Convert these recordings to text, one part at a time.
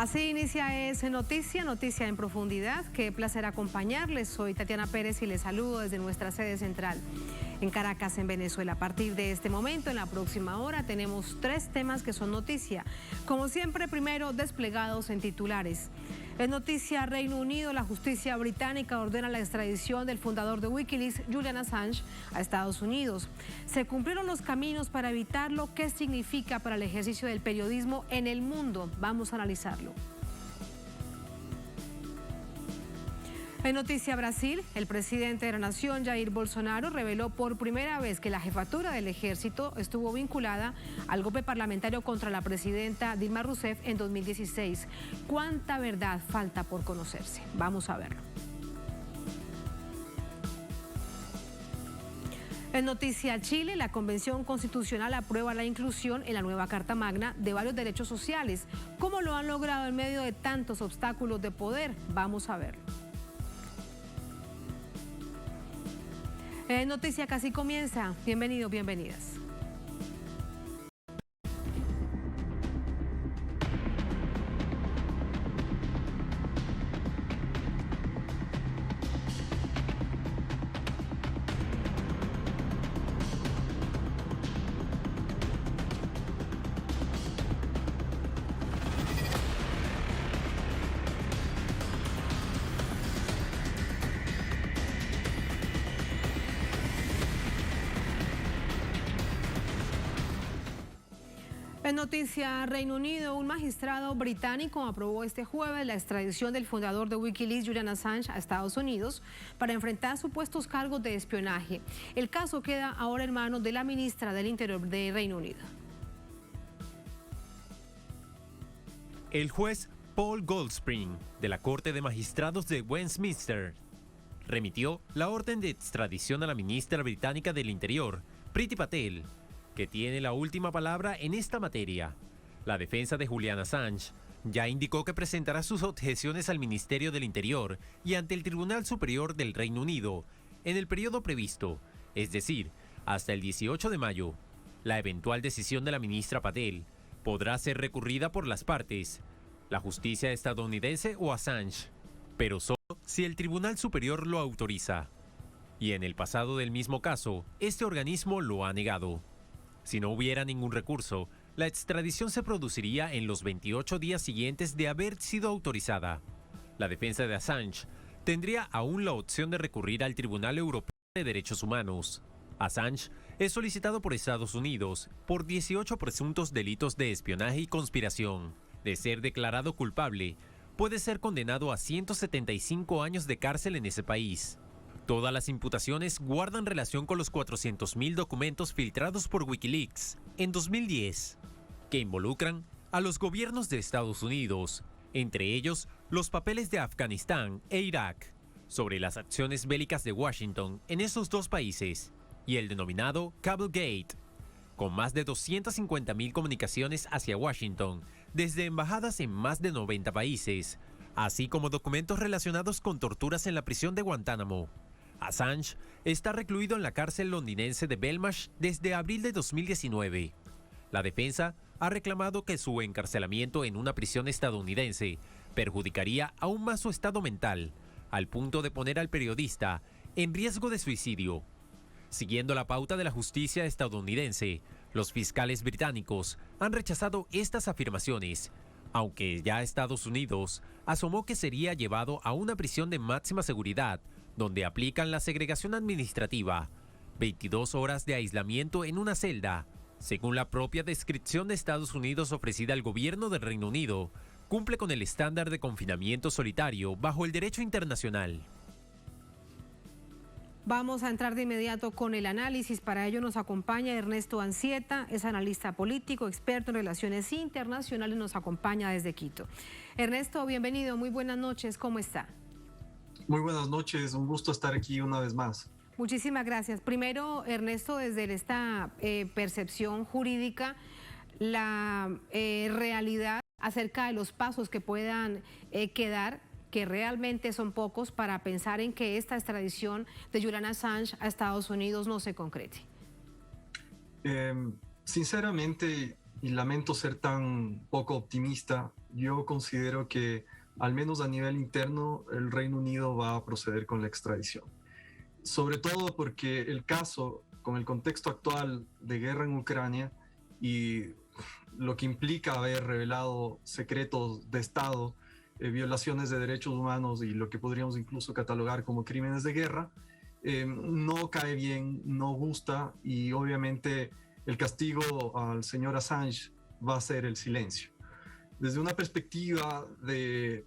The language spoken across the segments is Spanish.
Así inicia Es Noticia en profundidad. Qué placer acompañarles. Soy Tatiana Pérez y les saludo desde nuestra sede central en Caracas, en Venezuela. A partir de este momento, en la próxima hora, tenemos 3 temas que son noticia. Como siempre, primero, desplegados en titulares. Es noticia Reino Unido. La justicia británica ordena la extradición del fundador de Wikileaks, Julian Assange, a Estados Unidos. Se cumplieron los caminos para evitarlo. ¿Qué significa para el ejercicio del periodismo en el mundo? Vamos a analizarlo. En noticia Brasil, el presidente de la nación, Jair Bolsonaro, reveló por primera vez que la jefatura del ejército estuvo vinculada al golpe parlamentario contra la presidenta Dilma Rousseff en 2016. ¿Cuánta verdad falta por conocerse? Vamos a verlo. En noticia Chile, la Convención Constitucional aprueba la inclusión en la nueva Carta Magna de varios derechos sociales. ¿Cómo lo han logrado en medio de tantos obstáculos de poder? Vamos a verlo. Noticia Casi comienza. Bienvenidos, bienvenidas. En noticia Reino Unido, un magistrado británico aprobó este jueves la extradición del fundador de Wikileaks, Julian Assange, a Estados Unidos para enfrentar supuestos cargos de espionaje. El caso queda ahora en manos de la ministra del Interior de Reino Unido. El juez Paul Goldspring, de la Corte de Magistrados de Westminster, remitió la orden de extradición a la ministra británica del Interior, Priti Patel, que tiene la última palabra en esta materia. La defensa de Julian Assange ya indicó que presentará sus objeciones al Ministerio del Interior y ante el Tribunal Superior del Reino Unido en el periodo previsto, es decir, hasta el 18 de mayo. La eventual decisión de la ministra Patel podrá ser recurrida por las partes, la justicia estadounidense o Assange, pero solo si el Tribunal Superior lo autoriza. Y en el pasado del mismo caso, este organismo lo ha negado. Si no hubiera ningún recurso, la extradición se produciría en los 28 días siguientes de haber sido autorizada. La defensa de Assange tendría aún la opción de recurrir al Tribunal Europeo de Derechos Humanos. Assange es solicitado por Estados Unidos por 18 presuntos delitos de espionaje y conspiración. De ser declarado culpable, puede ser condenado a 175 años de cárcel en ese país. Todas las imputaciones guardan relación con los 400.000 documentos filtrados por Wikileaks en 2010, que involucran a los gobiernos de Estados Unidos, entre ellos los papeles de Afganistán e Irak, sobre las acciones bélicas de Washington en esos dos países, y el denominado Cablegate, con más de 250.000 comunicaciones hacia Washington desde embajadas en más de 90 países, así como documentos relacionados con torturas en la prisión de Guantánamo. Assange está recluido en la cárcel londinense de Belmarsh desde abril de 2019. La defensa ha reclamado que su encarcelamiento en una prisión estadounidense perjudicaría aún más su estado mental, al punto de poner al periodista en riesgo de suicidio. Siguiendo la pauta de la justicia estadounidense, los fiscales británicos han rechazado estas afirmaciones, aunque ya Estados Unidos asomó que sería llevado a una prisión de máxima seguridad, donde aplican la segregación administrativa, 22 horas de aislamiento en una celda. Según la propia descripción de Estados Unidos ofrecida al gobierno del Reino Unido, cumple con el estándar de confinamiento solitario bajo el derecho internacional. Vamos a entrar de inmediato con el análisis. Para ello nos acompaña Ernesto Anzieta, es analista político, experto en relaciones internacionales, nos acompaña desde Quito. Ernesto, bienvenido, muy buenas noches, ¿cómo está? Muy buenas noches, un gusto estar aquí una vez más. Muchísimas gracias. Primero, Ernesto, desde esta percepción jurídica, la realidad acerca de los pasos que puedan quedar, que realmente son pocos, para pensar en que esta extradición de Julian Assange a Estados Unidos no se concrete. Sinceramente, y lamento ser tan poco optimista, yo considero que al menos a nivel interno el Reino Unido va a proceder con la extradición. Sobre todo porque el caso, con el contexto actual de guerra en Ucrania y lo que implica haber revelado secretos de Estado, violaciones de derechos humanos y lo que podríamos incluso catalogar como crímenes de guerra, no cae bien, no gusta, y obviamente el castigo al señor Assange va a ser el silencio. Desde una perspectiva de,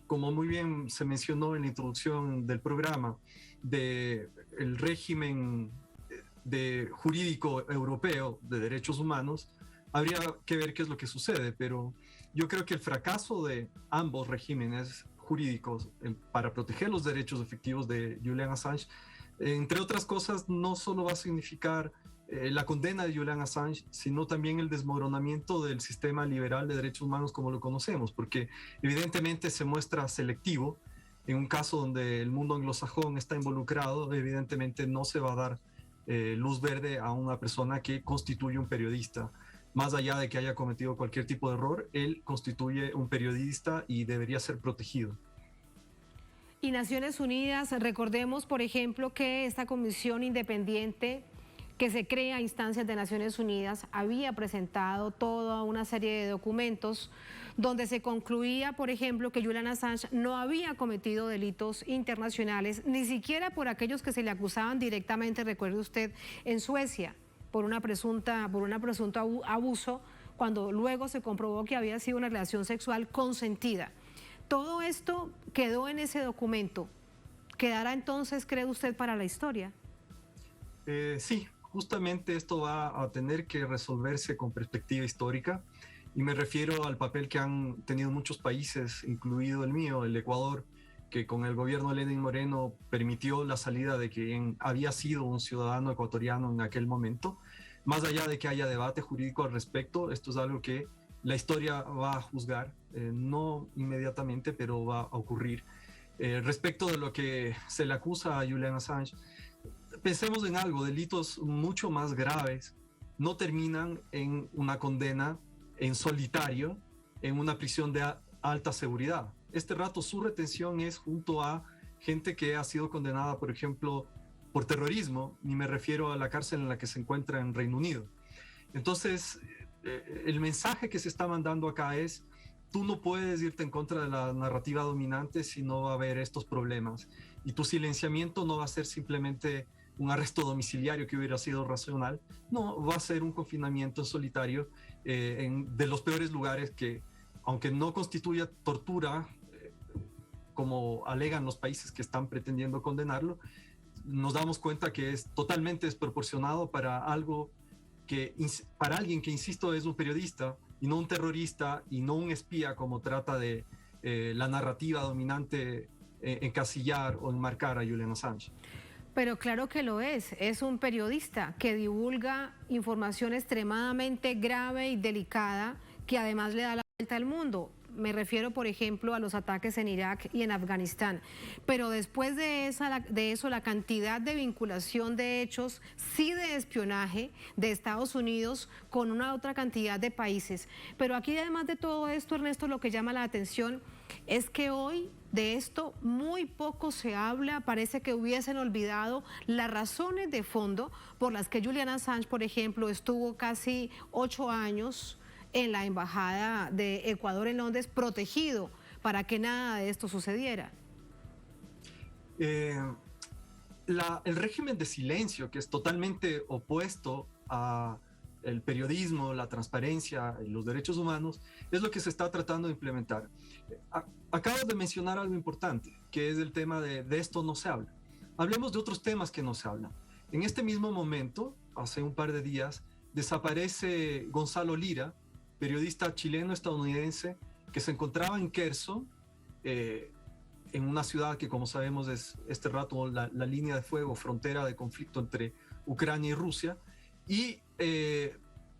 como muy bien se mencionó en la introducción del programa, del régimen jurídico europeo de derechos humanos, habría que ver qué es lo que sucede, pero yo creo que el fracaso de ambos regímenes jurídicos para proteger los derechos efectivos de Julian Assange, entre otras cosas, no solo va a significar la condena de Julian Assange, sino también el desmoronamiento del sistema liberal de derechos humanos como lo conocemos, porque evidentemente se muestra selectivo. En un caso donde el mundo anglosajón está involucrado, evidentemente no se va a dar luz verde a una persona que constituye un periodista. Más allá de que haya cometido cualquier tipo de error, él constituye un periodista y debería ser protegido. Y Naciones Unidas, recordemos, por ejemplo, que esta comisión independiente que se crea a instancias de Naciones Unidas había presentado toda una serie de documentos donde se concluía, por ejemplo, que Julian Assange no había cometido delitos internacionales, ni siquiera por aquellos que se le acusaban directamente, recuerde usted, en Suecia, por un presunto abuso, cuando luego se comprobó que había sido una relación sexual consentida. Todo esto quedó en ese documento. ¿Quedará entonces, cree usted, para la historia? Sí, justamente esto va a tener que resolverse con perspectiva histórica, y me refiero al papel que han tenido muchos países, incluido el mío, el Ecuador, que con el gobierno de Lenín Moreno permitió la salida de quien había sido un ciudadano ecuatoriano en aquel momento. Más allá de que haya debate jurídico al respecto, esto es algo que la historia va a juzgar, no inmediatamente, pero va a ocurrir. Respecto de lo que se le acusa a Julian Assange, pensemos en algo: delitos mucho más graves no terminan en una condena en solitario en una prisión de alta seguridad. Este rato su retención es junto a gente que ha sido condenada, por ejemplo, por terrorismo, y me refiero a la cárcel en la que se encuentra en Reino Unido. Entonces, el mensaje que se está mandando acá es: tú no puedes irte en contra de la narrativa dominante si no va a haber estos problemas, y tu silenciamiento no va a ser simplemente un arresto domiciliario que hubiera sido racional, no, va a ser un confinamiento en solitario de los peores lugares que, aunque no constituya tortura, como alegan los países que están pretendiendo condenarlo, nos damos cuenta que es totalmente desproporcionado para alguien que, insisto, es un periodista y no un terrorista y no un espía, como trata de la narrativa dominante encasillar o enmarcar a Julian Assange. Pero claro que lo es un periodista que divulga información extremadamente grave y delicada, que además le da la vuelta al mundo. Me refiero, por ejemplo, a los ataques en Irak y en Afganistán. Pero después de eso, la cantidad de vinculación de hechos, sí, de espionaje de Estados Unidos con una otra cantidad de países. Pero aquí, además de todo esto, Ernesto, lo que llama la atención es que hoy de esto muy poco se habla. Parece que hubiesen olvidado las razones de fondo por las que Julian Assange, por ejemplo, estuvo casi 8 años en la Embajada de Ecuador en Londres, protegido para que nada de esto sucediera. El régimen de silencio, que es totalmente opuesto a el periodismo, la transparencia y los derechos humanos, es lo que se está tratando de implementar. Acabas de mencionar algo importante, que es el tema de esto no se habla. Hablemos de otros temas que no se hablan. En este mismo momento, hace un par de días, desaparece Gonzalo Lira, periodista chileno-estadounidense que se encontraba en Kherson, en una ciudad que, como sabemos, es este rato la línea de fuego, frontera de conflicto entre Ucrania y Rusia, y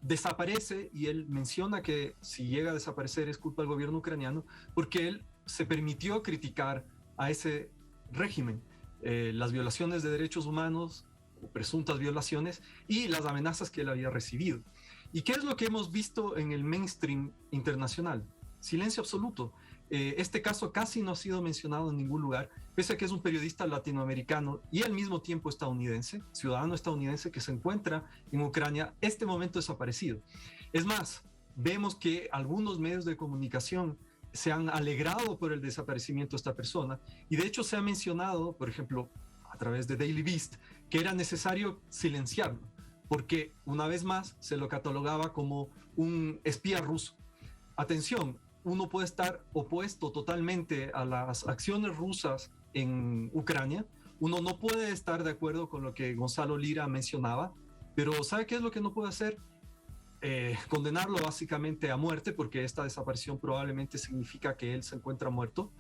desaparece, y él menciona que si llega a desaparecer es culpa del gobierno ucraniano, porque él se permitió criticar a ese régimen, las violaciones de derechos humanos, o presuntas violaciones, y las amenazas que él había recibido. ¿Y qué es lo que hemos visto en el mainstream internacional? silencio absoluto. Este caso casi no ha sido mencionado en ningún lugar, pese a que es un periodista latinoamericano y al mismo tiempo estadounidense, ciudadano estadounidense que se encuentra en Ucrania, este momento desaparecido. Es más, vemos que algunos medios de comunicación se han alegrado por el desaparecimiento de esta persona y de hecho se ha mencionado, por ejemplo, a través de Daily Beast, que era necesario silenciarlo, porque una vez más se lo catalogaba como un espía ruso. Atención, uno puede estar opuesto totalmente a las acciones rusas en Ucrania, uno no puede estar de acuerdo con lo que Gonzalo Lira mencionaba, pero ¿sabe qué es lo que no puede hacer? Condenarlo básicamente a muerte, porque esta desaparición probablemente significa que él se encuentra muerto,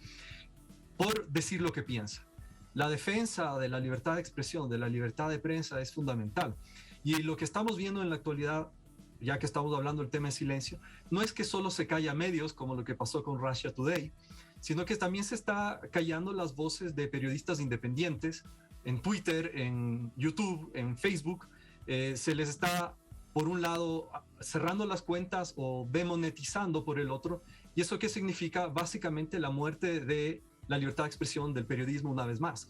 por decir lo que piensa. La defensa de la libertad de expresión, de la libertad de prensa es fundamental. Y lo que estamos viendo en la actualidad, ya que estamos hablando del tema de silencio, no es que solo se calla medios, como lo que pasó con Russia Today, sino que también se está callando las voces de periodistas independientes en Twitter, en YouTube, en Facebook. Se les está, por un lado, cerrando las cuentas o demonetizando por el otro. ¿Y eso qué significa? Básicamente la muerte de la libertad de expresión del periodismo una vez más.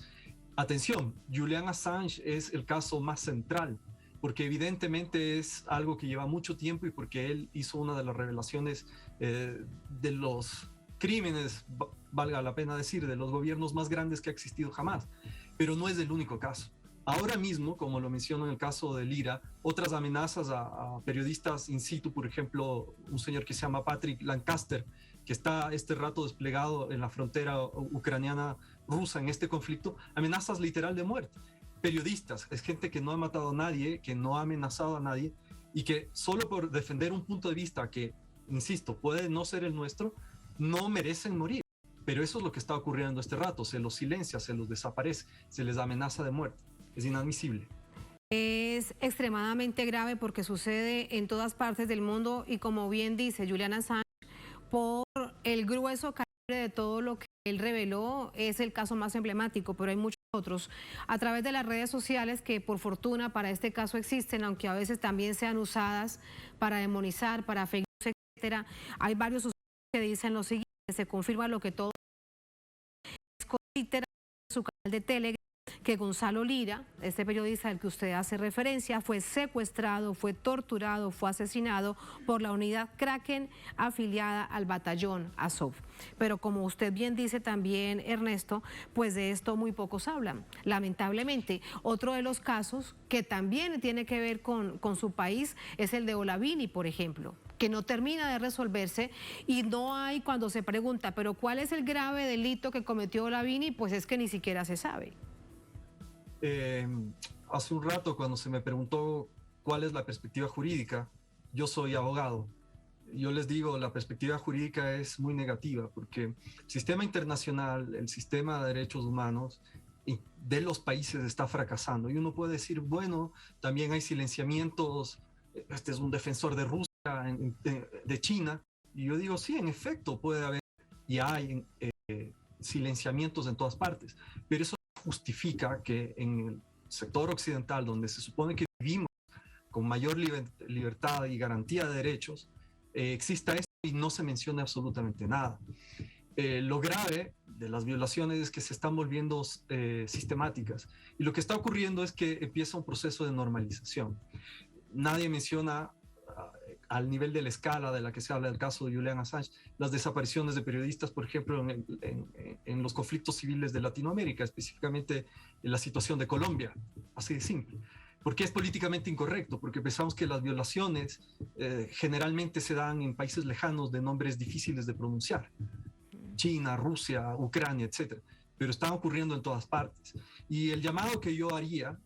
Atención, Julian Assange es el caso más central, porque evidentemente es algo que lleva mucho tiempo y porque él hizo una de las revelaciones de los crímenes, valga la pena decir, de los gobiernos más grandes que ha existido jamás. Pero no es el único caso. Ahora mismo, como lo menciono en el caso de Lira, otras amenazas a periodistas in situ, por ejemplo, un señor que se llama Patrick Lancaster, que está este rato desplegado en la frontera ucraniana-rusa en este conflicto, amenazas literal de muerte. Periodistas, es gente que no ha matado a nadie, que no ha amenazado a nadie y que solo por defender un punto de vista que, insisto, puede no ser el nuestro, no merecen morir. Pero eso es lo que está ocurriendo este rato, se los silencia, se los desaparece, se les amenaza de muerte. Es inadmisible. Es extremadamente grave porque sucede en todas partes del mundo y como bien dice Julian Assange, por el grueso calibre de todo lo que él reveló, es el caso más emblemático, pero hay muchos otros a través de las redes sociales que por fortuna para este caso existen, aunque a veces también sean usadas para demonizar, para fake news, etcétera. Hay varios usuarios que dicen lo siguiente: se confirma lo que todo es literal en su canal de Telegram, que Gonzalo Lira, este periodista al que usted hace referencia, fue secuestrado, fue torturado, fue asesinado por la unidad Kraken afiliada al batallón Azov. Pero como usted bien dice también, Ernesto, pues de esto muy pocos hablan, lamentablemente. Otro de los casos que también tiene que ver con su país es el de Olavini, por ejemplo, que no termina de resolverse y no hay, cuando se pregunta, pero ¿cuál es el grave delito que cometió Olavini? Pues es que ni siquiera se sabe. Hace un rato, cuando se me preguntó cuál es la perspectiva jurídica, yo soy abogado. Yo les digo, la perspectiva jurídica es muy negativa porque el sistema internacional, el sistema de derechos humanos de los países está fracasando. Y uno puede decir, bueno, también hay silenciamientos, este es un defensor de Rusia, de China. Y yo digo, sí, en efecto, puede haber y hay silenciamientos en todas partes, pero eso justifica que en el sector occidental, donde se supone que vivimos con mayor libertad y garantía de derechos, exista esto y no se menciona absolutamente nada. Lo grave de las violaciones es que se están volviendo sistemáticas y lo que está ocurriendo es que empieza un proceso de normalización. Nadie menciona al nivel de la escala de la que se habla del caso de Julian Assange, las desapariciones de periodistas, por ejemplo, en los conflictos civiles de Latinoamérica, específicamente en la situación de Colombia, así de simple. ¿Por qué es políticamente incorrecto? Porque pensamos que las violaciones generalmente se dan en países lejanos de nombres difíciles de pronunciar, China, Rusia, Ucrania, etc. Pero están ocurriendo en todas partes. Y el llamado que yo haría,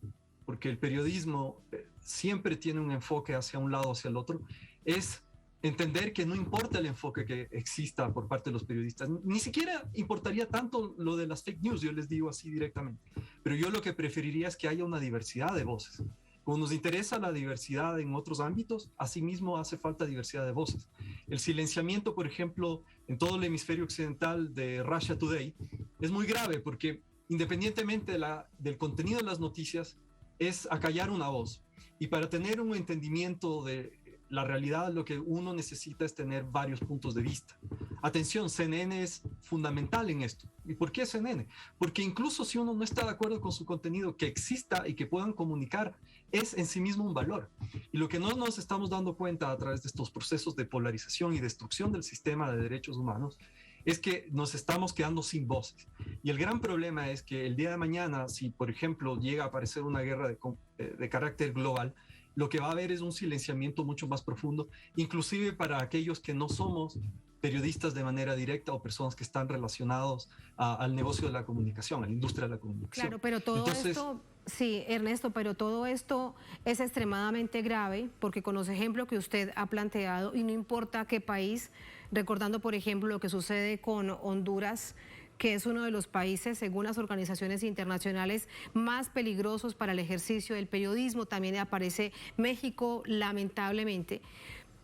porque el periodismo siempre tiene un enfoque hacia un lado o hacia el otro, es entender que no importa el enfoque que exista por parte de los periodistas, ni siquiera importaría tanto lo de las fake news, yo les digo así directamente, pero yo lo que preferiría es que haya una diversidad de voces. Como nos interesa la diversidad en otros ámbitos, asimismo hace falta diversidad de voces. El silenciamiento, por ejemplo, en todo el hemisferio occidental de Russia Today es muy grave porque independientemente del contenido de las noticias, es acallar una voz. Y para tener un entendimiento de la realidad lo que uno necesita es tener varios puntos de vista. Atención, CNN es fundamental en esto. ¿Y por qué CNN? Porque incluso si uno no está de acuerdo con su contenido, que exista y que puedan comunicar es en sí mismo un valor. Y lo que no nos estamos dando cuenta a través de estos procesos de polarización y destrucción del sistema de derechos humanos es que nos estamos quedando sin voces. Y el gran problema es que el día de mañana, si por ejemplo llega a aparecer una guerra de carácter global, lo que va a haber es un silenciamiento mucho más profundo, inclusive para aquellos que no somos periodistas de manera directa o personas que están relacionados al negocio de la comunicación, a la industria de la comunicación. Claro, pero todo esto, sí, Ernesto, pero todo esto es extremadamente grave porque con los ejemplos que usted ha planteado, y no importa qué país, recordando por ejemplo lo que sucede con Honduras, que es uno de los países, según las organizaciones internacionales, más peligrosos para el ejercicio del periodismo. También aparece México, lamentablemente.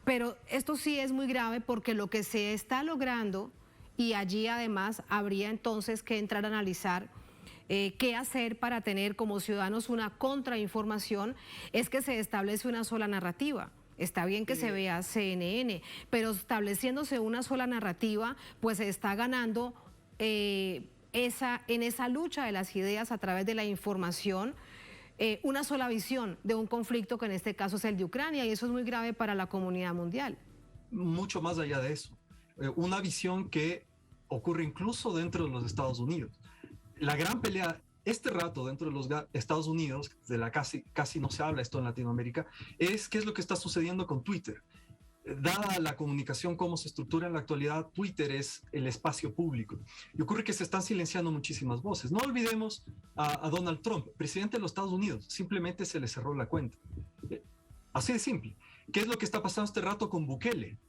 Pero esto sí es muy grave porque lo que se está logrando, y allí además habría entonces que entrar a analizar qué hacer para tener como ciudadanos una contrainformación, es que se establece una sola narrativa. Está bien que se vea CNN, pero estableciéndose una sola narrativa, pues se está ganando en esa lucha de las ideas a través de la información, una sola visión de un conflicto que en este caso es el de Ucrania, y eso es muy grave para la comunidad mundial. Mucho más allá de eso, una visión que ocurre incluso dentro de los Estados Unidos. La gran pelea este rato dentro de los Estados Unidos, de la casi no se habla esto en Latinoamérica, es qué es lo que está sucediendo con Twitter. Dada la comunicación, cómo se estructura en la actualidad, Twitter es el espacio público. Y ocurre que se están silenciando muchísimas voces. No olvidemos a Donald Trump, presidente de los Estados Unidos. Simplemente se le cerró la cuenta. Así de simple. ¿Qué es lo que está pasando este rato con Bukele?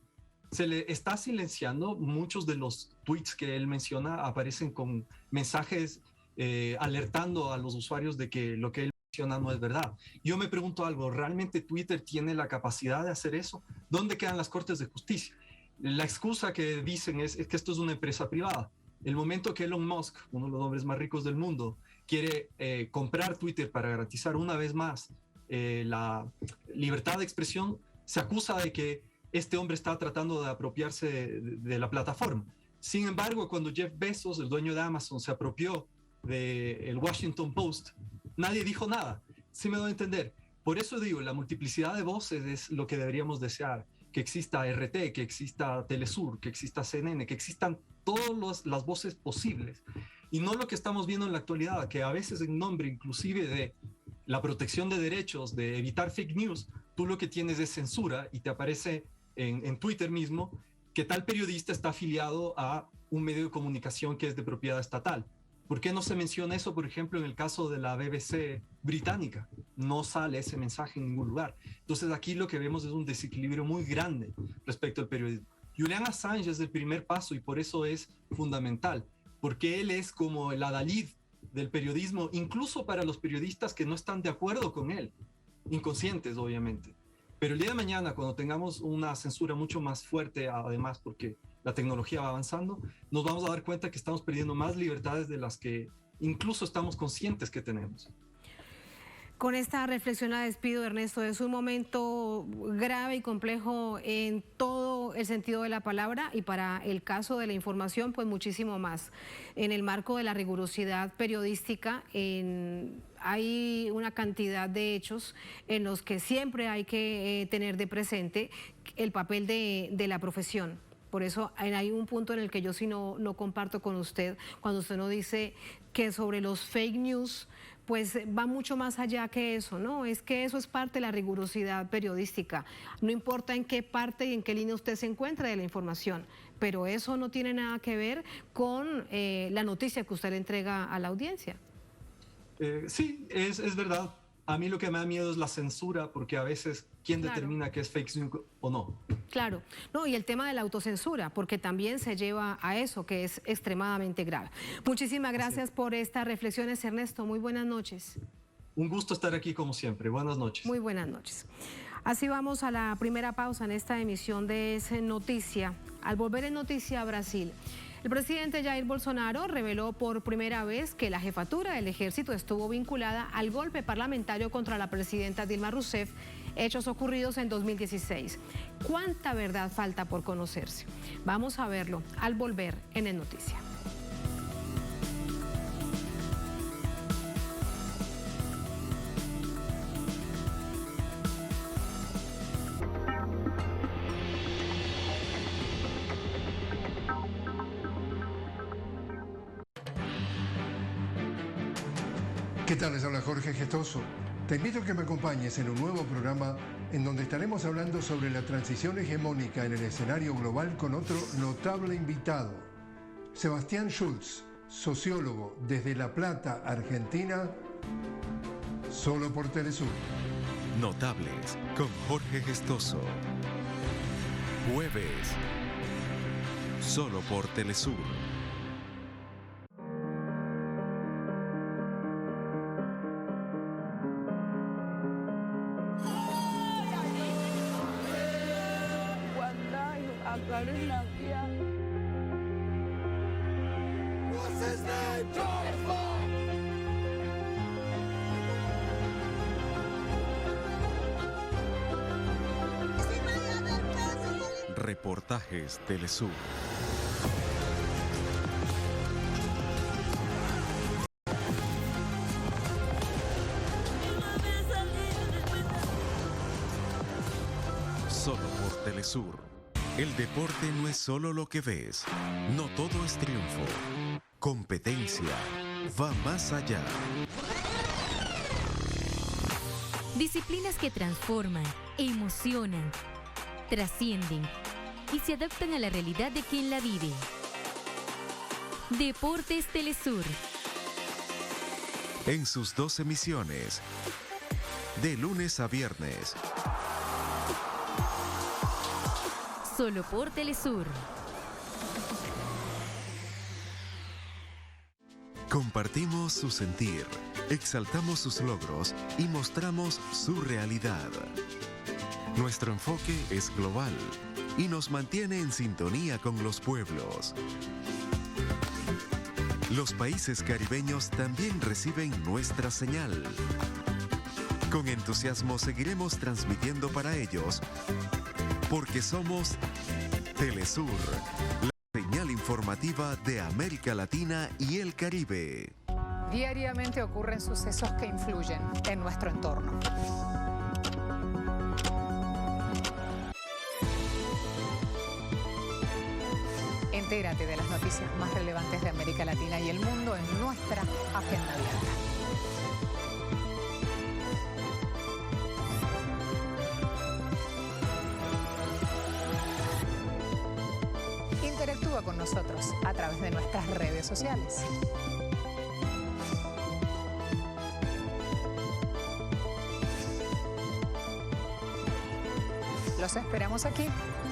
Se le está silenciando. Muchos de los tweets que él menciona aparecen con mensajes alertando a los usuarios de que lo que él menciona no es verdad. Yo me pregunto algo, ¿realmente Twitter tiene la capacidad de hacer eso? ¿Dónde quedan las cortes de justicia? La excusa que dicen es que esto es una empresa privada. El momento que Elon Musk, uno de los hombres más ricos del mundo, quiere comprar Twitter para garantizar una vez más la libertad de expresión, se acusa de que este hombre está tratando de apropiarse de la plataforma. Sin embargo, cuando Jeff Bezos, el dueño de Amazon, se apropió del Washington Post, nadie dijo nada. ¿Sí me doy a entender? Por eso digo, la multiplicidad de voces es lo que deberíamos desear, que exista RT, que exista Telesur, que exista CNN, que existan todas las voces posibles, y no lo que estamos viendo en la actualidad, que a veces en nombre inclusive de la protección de derechos, de evitar fake news, tú lo que tienes es censura y te aparece en Twitter mismo que tal periodista está afiliado a un medio de comunicación que es de propiedad estatal. ¿Por qué no se menciona eso, por ejemplo, en el caso de la BBC británica? No sale ese mensaje en ningún lugar. Entonces aquí lo que vemos es un desequilibrio muy grande respecto al periodismo. Julian Assange es el primer paso y por eso es fundamental, porque él es como el adalid del periodismo, incluso para los periodistas que no están de acuerdo con él, inconscientes obviamente. Pero el día de mañana, cuando tengamos una censura mucho más fuerte, además porque la tecnología va avanzando, nos vamos a dar cuenta que estamos perdiendo más libertades de las que incluso estamos conscientes que tenemos. Con esta reflexión la despido, Ernesto. Es un momento grave y complejo en todo el sentido de la palabra, y para el caso de la información, pues muchísimo más. En el marco de la rigurosidad periodística, hay una cantidad de hechos en los que siempre hay que tener de presente el papel de la profesión. Por eso hay un punto en el que yo sí no comparto con usted, cuando usted nos dice que sobre los fake news, pues va mucho más allá que eso, ¿no? Es que eso es parte de la rigurosidad periodística. No importa en qué parte y en qué línea usted se encuentre de la información, pero eso no tiene nada que ver con la noticia que usted le entrega a la audiencia. Sí, es verdad. A mí lo que me da miedo es la censura, porque a veces, ¿quién determina qué es fake news o no? Claro, no, y el tema de la autocensura, porque también se lleva a eso, que es extremadamente grave. Muchísimas gracias por estas reflexiones, Ernesto. Muy buenas noches. Un gusto estar aquí como siempre. Buenas noches. Muy buenas noches. Así vamos a la primera pausa en esta emisión de Es Noticia. Al volver en Noticia Brasil, El presidente Jair Bolsonaro reveló por primera vez que la jefatura del ejército estuvo vinculada al golpe parlamentario contra la presidenta Dilma Rousseff, hechos ocurridos en 2016. ¿Cuánta verdad falta por conocerse? Vamos a verlo al volver en El Noticia. ¿Qué tal? Les habla Jorge Gestoso. Te invito a que me acompañes en un nuevo programa en donde estaremos hablando sobre la transición hegemónica en el escenario global con otro notable invitado, Sebastián Schultz, sociólogo desde La Plata, Argentina, solo por Telesur. Notables con Jorge Gestoso. Jueves, solo por Telesur. Reportajes Telesur. Solo por Telesur. El deporte no es solo lo que ves. No todo es triunfo. Competencia va más allá. Disciplinas que transforman, emocionan, trascienden y se adaptan a la realidad de quien la vive. Deportes Telesur. En sus 2 emisiones, de lunes a viernes. Solo por Telesur. Compartimos su sentir, exaltamos sus logros y mostramos su realidad. Nuestro enfoque es global y nos mantiene en sintonía con los pueblos. Los países caribeños también reciben nuestra señal. Con entusiasmo seguiremos transmitiendo para ellos, porque somos Telesur, la señal informativa de América Latina y el Caribe. Diariamente ocurren sucesos que influyen en nuestro entorno. Entérate de las noticias más relevantes de América Latina y el mundo en nuestra agenda abierta. Interactúa con nosotros a través de nuestras redes sociales. Los esperamos aquí,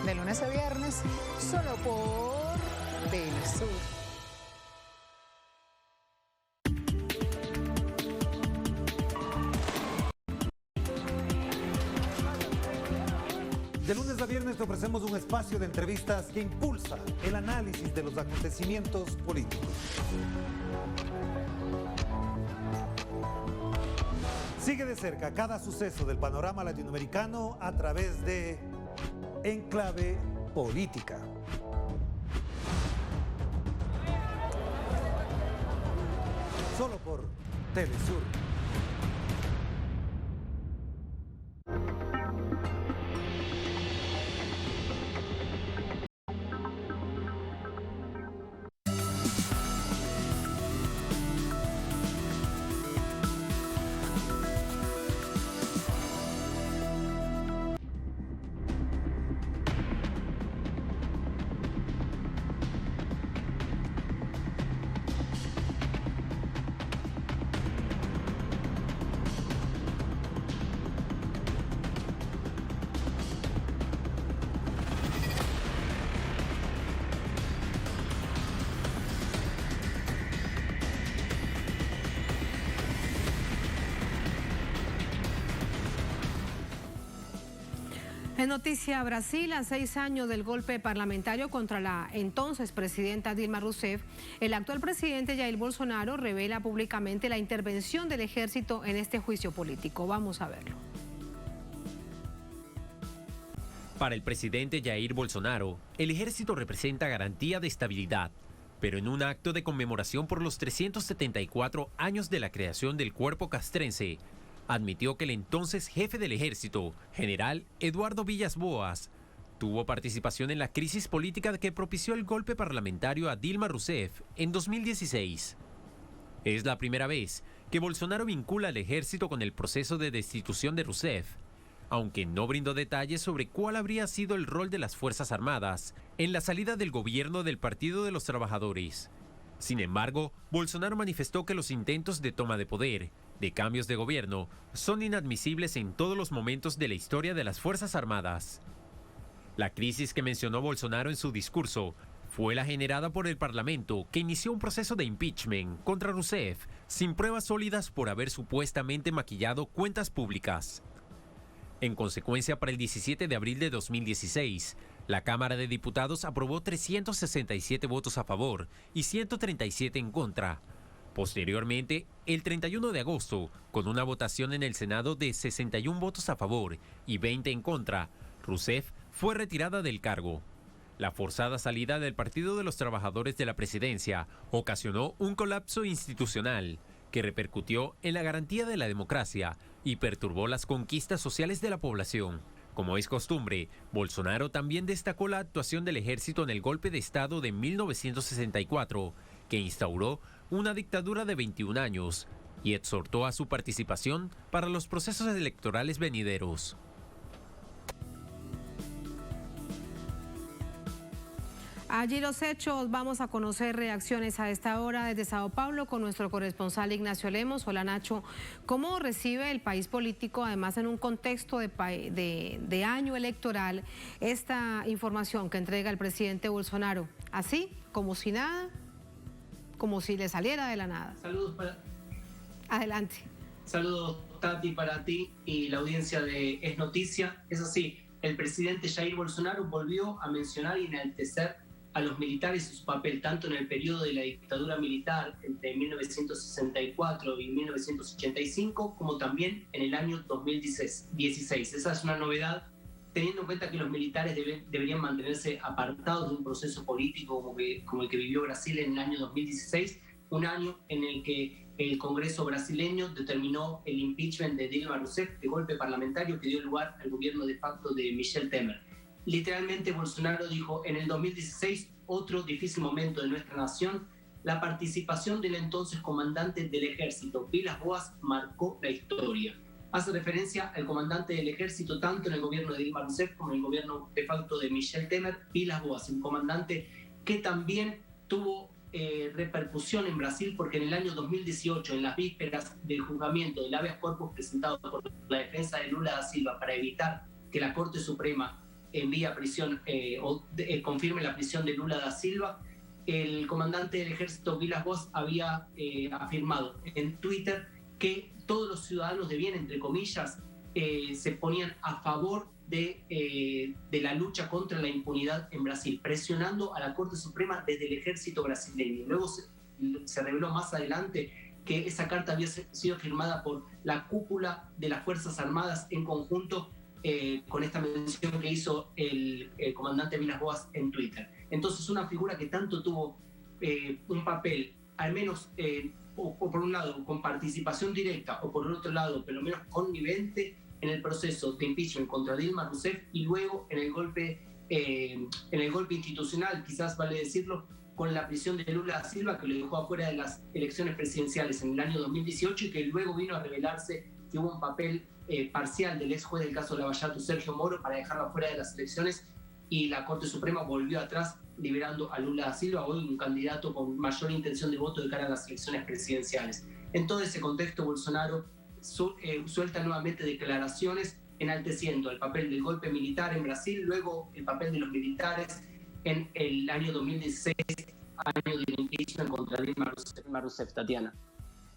de lunes a viernes, solo por Telesur. De lunes a viernes te ofrecemos un espacio de entrevistas que impulsa el análisis de los acontecimientos políticos. Sigue de cerca cada suceso del panorama latinoamericano a través de Enclave Política. Solo por Telesur. En noticia Brasil, a 6 años del golpe parlamentario contra la entonces presidenta Dilma Rousseff, el actual presidente Jair Bolsonaro revela públicamente la intervención del ejército en este juicio político. Vamos a verlo. Para el presidente Jair Bolsonaro, el ejército representa garantía de estabilidad, pero en un acto de conmemoración por los 374 años de la creación del cuerpo castrense, admitió que el entonces jefe del ejército, general Eduardo Villas Boas, tuvo participación en la crisis política que propició el golpe parlamentario a Dilma Rousseff en 2016. Es la primera vez que Bolsonaro vincula al ejército con el proceso de destitución de Rousseff, aunque no brindó detalles sobre cuál habría sido el rol de las Fuerzas Armadas en la salida del gobierno del Partido de los Trabajadores. Sin embargo, Bolsonaro manifestó que los intentos de toma de poder, de cambios de gobierno, son inadmisibles en todos los momentos de la historia de las Fuerzas Armadas. La crisis que mencionó Bolsonaro en su discurso fue la generada por el Parlamento, que inició un proceso de impeachment contra Rousseff sin pruebas sólidas por haber supuestamente maquillado cuentas públicas. En consecuencia, para el 17 de abril de 2016, la Cámara de Diputados aprobó 367 votos a favor y 137 en contra. Posteriormente, el 31 de agosto, con una votación en el Senado de 61 votos a favor y 20 en contra, Rousseff fue retirada del cargo. La forzada salida del Partido de los Trabajadores de la presidencia ocasionó un colapso institucional que repercutió en la garantía de la democracia y perturbó las conquistas sociales de la población. Como es costumbre, Bolsonaro también destacó la actuación del ejército en el golpe de Estado de 1964, que instauró una dictadura de 21 años y exhortó a su participación para los procesos electorales venideros. Allí los hechos, vamos a conocer reacciones a esta hora desde Sao Paulo con nuestro corresponsal Ignacio Lemos. Hola Nacho, ¿cómo recibe el país político, además en un contexto de año electoral, esta información que entrega el presidente Bolsonaro? ¿Así, como si nada, como si le saliera de la nada? Saludos para... Adelante. Saludos Tati para ti y la audiencia de Es Noticia. Es así, el presidente Jair Bolsonaro volvió a mencionar y enaltecer a los militares y su papel tanto en el periodo de la dictadura militar entre 1964 y 1985 como también en el año 2016. Esa es una novedad, teniendo en cuenta que los militares deberían mantenerse apartados de un proceso político como el que vivió Brasil en el año 2016, un año en el que el Congreso brasileño determinó el impeachment de Dilma Rousseff, de golpe parlamentario que dio lugar al gobierno de facto de Michel Temer. Literalmente Bolsonaro dijo: en el 2016, otro difícil momento de nuestra nación, la participación del entonces comandante del ejército, Vilas Boas, marcó la historia. Hace referencia al comandante del ejército tanto en el gobierno de Dilma Rousseff como en el gobierno de facto de Michel Temer, Vilas Boas, un comandante que también tuvo repercusión en Brasil porque en el año 2018, en las vísperas del juzgamiento del habeas corpus presentado por la defensa de Lula da Silva para evitar que la Corte Suprema envíe a prisión confirme la prisión de Lula da Silva, el comandante del ejército Vilas Boas había afirmado en Twitter que todos los ciudadanos de bien, entre comillas, se ponían a favor de la lucha contra la impunidad en Brasil, presionando a la Corte Suprema desde el ejército brasileño. Luego se reveló más adelante que esa carta había sido firmada por la cúpula de las Fuerzas Armadas en conjunto con esta mención que hizo el comandante Vilas Boas en Twitter. Entonces, una figura que tanto tuvo un papel, al menos, o por un lado, con participación directa, o por otro lado, pero menos connivente en el proceso de impeachment contra Dilma Rousseff y luego en el golpe institucional, quizás vale decirlo, con la prisión de Lula da Silva, que lo dejó afuera de las elecciones presidenciales en el año 2018 y que luego vino a revelarse que hubo un papel parcial del ex juez del caso Lavallato, Sergio Moro, para dejarlo afuera de las elecciones, y la Corte Suprema volvió atrás liberando a Lula da Silva, hoy un candidato con mayor intención de voto de cara a las elecciones presidenciales. En todo ese contexto, Bolsonaro suelta nuevamente declaraciones enalteciendo el papel del golpe militar en Brasil, luego el papel de los militares en el año 2016, año del impeachment contra Dilma Rousseff, Tatiana.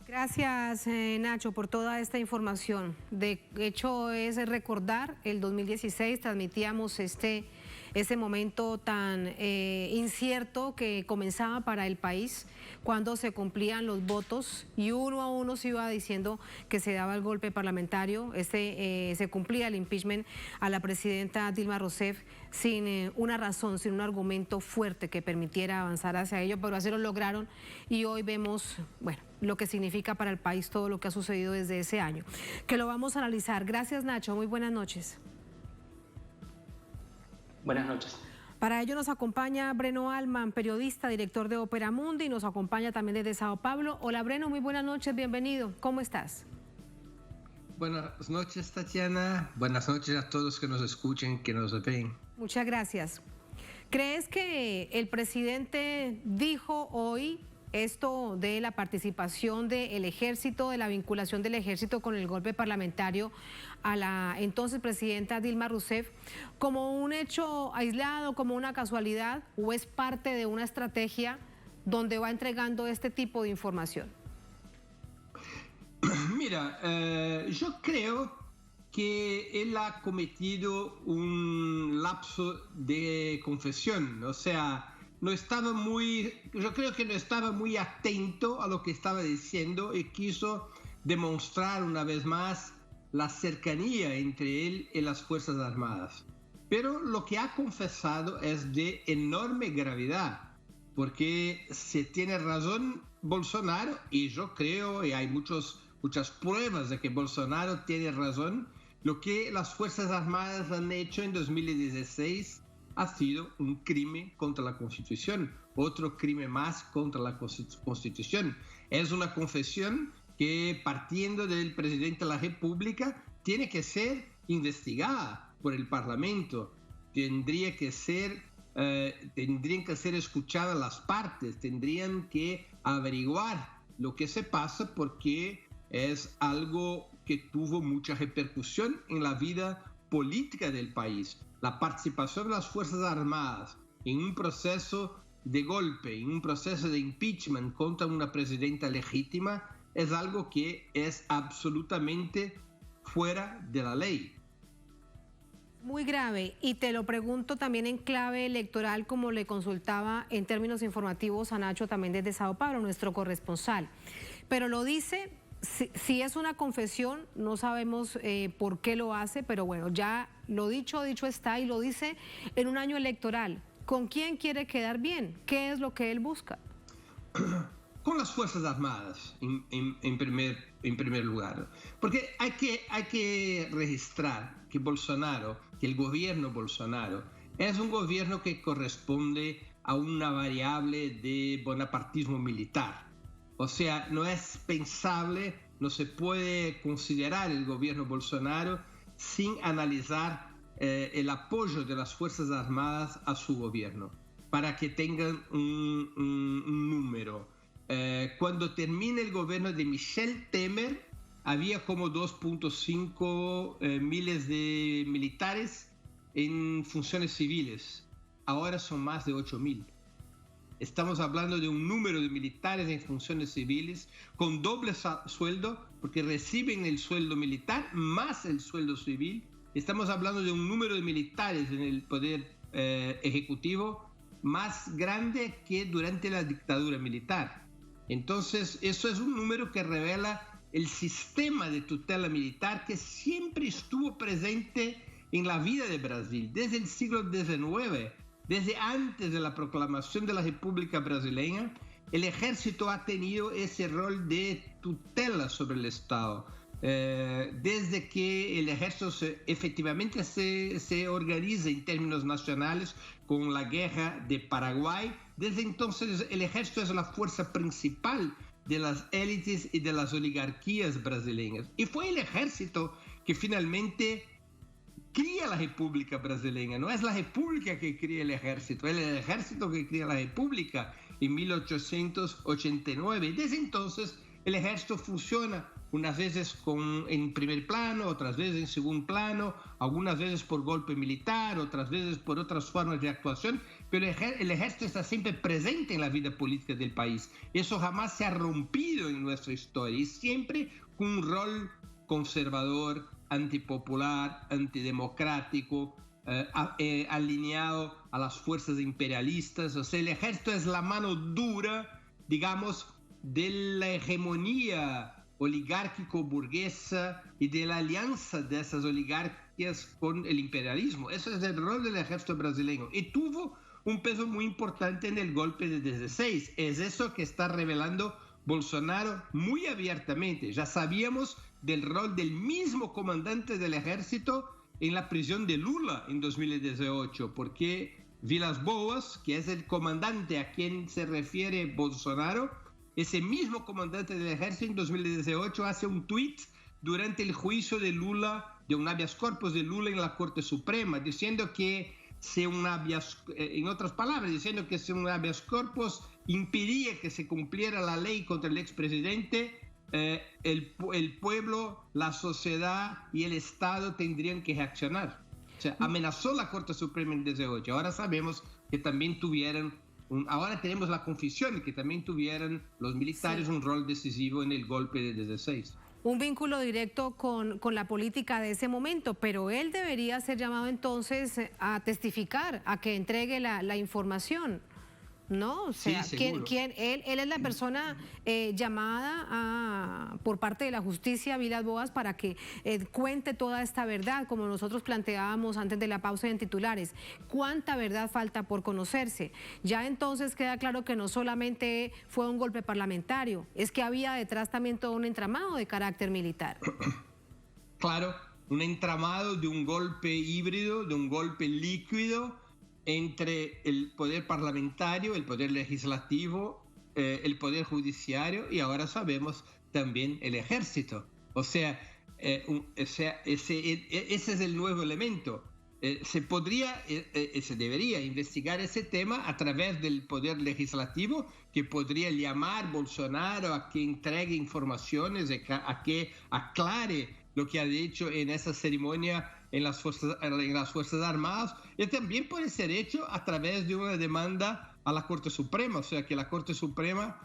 Gracias, Nacho, por toda esta información. De hecho, es recordar el 2016, transmitíamos ese momento tan incierto que comenzaba para el país, cuando se cumplían los votos y uno a uno se iba diciendo que se daba el golpe parlamentario, se cumplía el impeachment a la presidenta Dilma Rousseff sin una razón, sin un argumento fuerte que permitiera avanzar hacia ello, pero así lo lograron y hoy vemos, bueno, lo que significa para el país todo lo que ha sucedido desde ese año, que lo vamos a analizar. Gracias, Nacho, muy buenas noches. Buenas noches. Para ello nos acompaña Breno Alman, periodista, director de Ópera Mundi, y nos acompaña también desde Sao Paulo. Hola, Breno, muy buenas noches, bienvenido. ¿Cómo estás? Buenas noches, Tatiana. Buenas noches a todos que nos escuchen, que nos ven. Muchas gracias. ¿Crees que el presidente dijo hoy esto de la participación del ejército, de la vinculación del ejército con el golpe parlamentario a la entonces presidenta Dilma Rousseff, como un hecho aislado, como una casualidad, o es parte de una estrategia donde va entregando este tipo de información? Mira, yo creo que él ha cometido un lapso de confesión, o sea, yo creo que no estaba muy atento a lo que estaba diciendo y quiso demostrar una vez más la cercanía entre él y las Fuerzas Armadas. Pero lo que ha confesado es de enorme gravedad, porque se tiene razón Bolsonaro, y yo creo, y hay muchas pruebas de que Bolsonaro tiene razón, lo que las Fuerzas Armadas han hecho en 2016 ha sido un crimen contra la Constitución, otro crimen más contra la Constitución. Es una confesión que, partiendo del presidente de la República, tiene que ser investigada por el Parlamento. Tendrían que ser escuchadas las partes, tendrían que averiguar lo que se pasa, porque es algo que tuvo mucha repercusión en la vida política del país. La participación de las Fuerzas Armadas en un proceso de golpe, en un proceso de impeachment contra una presidenta legítima, es algo que es absolutamente fuera de la ley. Muy grave, y te lo pregunto también en clave electoral, como le consultaba en términos informativos a Nacho también desde Sao Paulo, nuestro corresponsal. Pero lo dice, si es una confesión, no sabemos por qué lo hace, pero bueno, ya lo dicho está, y lo dice en un año electoral. ¿Con quién quiere quedar bien? ¿Qué es lo que él busca? Con las Fuerzas Armadas, en primer lugar. Porque hay que registrar que el gobierno Bolsonaro, es un gobierno que corresponde a una variable de bonapartismo militar. O sea, no es pensable, no se puede considerar el gobierno Bolsonaro sin analizar el apoyo de las Fuerzas Armadas a su gobierno, para que tengan un número. Cuando termina el gobierno de Michel Temer, había como 2.5 miles de militares en funciones civiles. Ahora son más de 8.000. Estamos hablando de un número de militares en funciones civiles con doble sueldo, porque reciben el sueldo militar más el sueldo civil. Estamos hablando de un número de militares en el poder ejecutivo más grande que durante la dictadura militar. Entonces, eso es un número que revela el sistema de tutela militar que siempre estuvo presente en la vida de Brasil, desde el siglo XIX. Desde antes de la proclamación de la República Brasileña, el ejército ha tenido ese rol de tutela sobre el Estado. Desde que el ejército efectivamente se organiza en términos nacionales con la guerra de Paraguay, desde entonces el ejército es la fuerza principal de las élites y de las oligarquías brasileñas. Y fue el ejército que finalmente cría la República Brasileña. No es la República que cría el ejército, es el ejército que cría la República en 1889. Desde entonces el ejército funciona unas veces en primer plano, otras veces en segundo plano, algunas veces por golpe militar, otras veces por otras formas de actuación, pero el ejército está siempre presente en la vida política del país. Eso jamás se ha rompido en nuestra historia y siempre con un rol conservador, antipopular, antidemocrático, alineado a las fuerzas imperialistas. O sea, el ejército es la mano dura, digamos, de la hegemonía oligárquico-burguesa y de la alianza de esas oligarquías con el imperialismo. Eso es el rol del ejército brasileño y tuvo un peso muy importante en el golpe de 16. Es eso que está revelando Bolsonaro muy abiertamente. Ya sabíamos del rol del mismo comandante del ejército en la prisión de Lula en 2018, porque Vilas Boas, que es el comandante a quien se refiere Bolsonaro, ese mismo comandante del ejército en 2018 hace un tuit durante el juicio de Lula, de un habeas corpus de Lula en la Corte Suprema, diciendo que en otras palabras, diciendo que si un habeas corpus impedía que se cumpliera la ley contra el expresidente, el pueblo, la sociedad y el Estado tendrían que reaccionar. O sea, amenazó la Corte Suprema en 2018. Ahora sabemos que también ahora tenemos la confesión de que también tuvieron los militares un rol decisivo en el golpe de 16. Un vínculo directo con la política de ese momento, pero él debería ser llamado entonces a testificar, a que entregue la información, ¿no? O sea, sí, él es la persona llamada por parte de la justicia, Vilas Boas, para que cuente toda esta verdad, como nosotros planteábamos antes de la pausa en titulares. ¿Cuánta verdad falta por conocerse? Ya entonces queda claro que no solamente fue un golpe parlamentario, es que había detrás también todo un entramado de carácter militar. Claro, un entramado de un golpe híbrido, de un golpe líquido, entre el poder parlamentario, el poder legislativo, el poder judiciario y ahora sabemos también el ejército. O sea, ese es el nuevo elemento. Se debería investigar ese tema a través del poder legislativo, que podría llamar a Bolsonaro a que entregue informaciones, a que aclare lo que ha dicho en esa ceremonia en las Fuerzas Armadas, y también puede ser hecho a través de una demanda a la Corte Suprema, o sea, que la Corte Suprema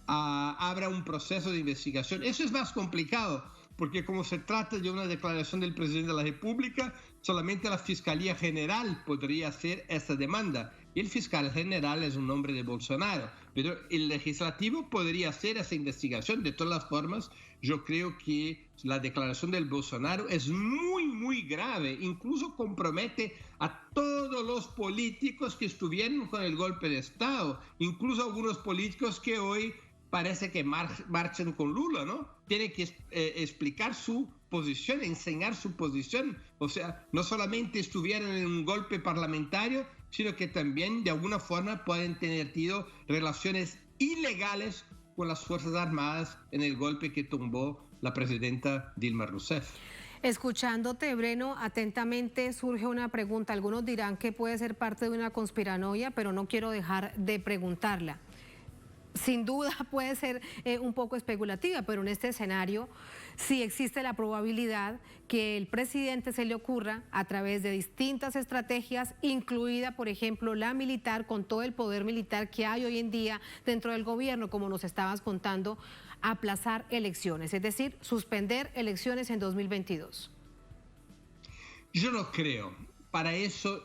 abra un proceso de investigación. Eso es más complicado, porque como se trata de una declaración del presidente de la República, solamente la Fiscalía General podría hacer esa demanda, y el fiscal general es un hombre de Bolsonaro, pero el legislativo podría hacer esa investigación. De todas las formas, yo creo que la declaración del Bolsonaro es muy, muy grave, incluso compromete a todos los políticos que estuvieron con el golpe de Estado, incluso algunos políticos que hoy parece que marchan con Lula, ¿no? Tiene que explicar su posición, enseñar su posición. O sea, no solamente estuvieron en un golpe parlamentario, sino que también de alguna forma pueden tener tenido relaciones ilegales con las Fuerzas Armadas en el golpe que tumbó la presidenta Dilma Rousseff. Escuchándote, Breno, atentamente surge una pregunta. Algunos dirán que puede ser parte de una conspiranoia, pero no quiero dejar de preguntarla. Sin duda puede ser un poco especulativa, pero en este escenario sí existe la probabilidad que el presidente se le ocurra, a través de distintas estrategias, incluida, por ejemplo, la militar, con todo el poder militar que hay hoy en día dentro del gobierno, como nos estabas contando, aplazar elecciones, es decir, suspender elecciones en 2022. Yo no creo. Para eso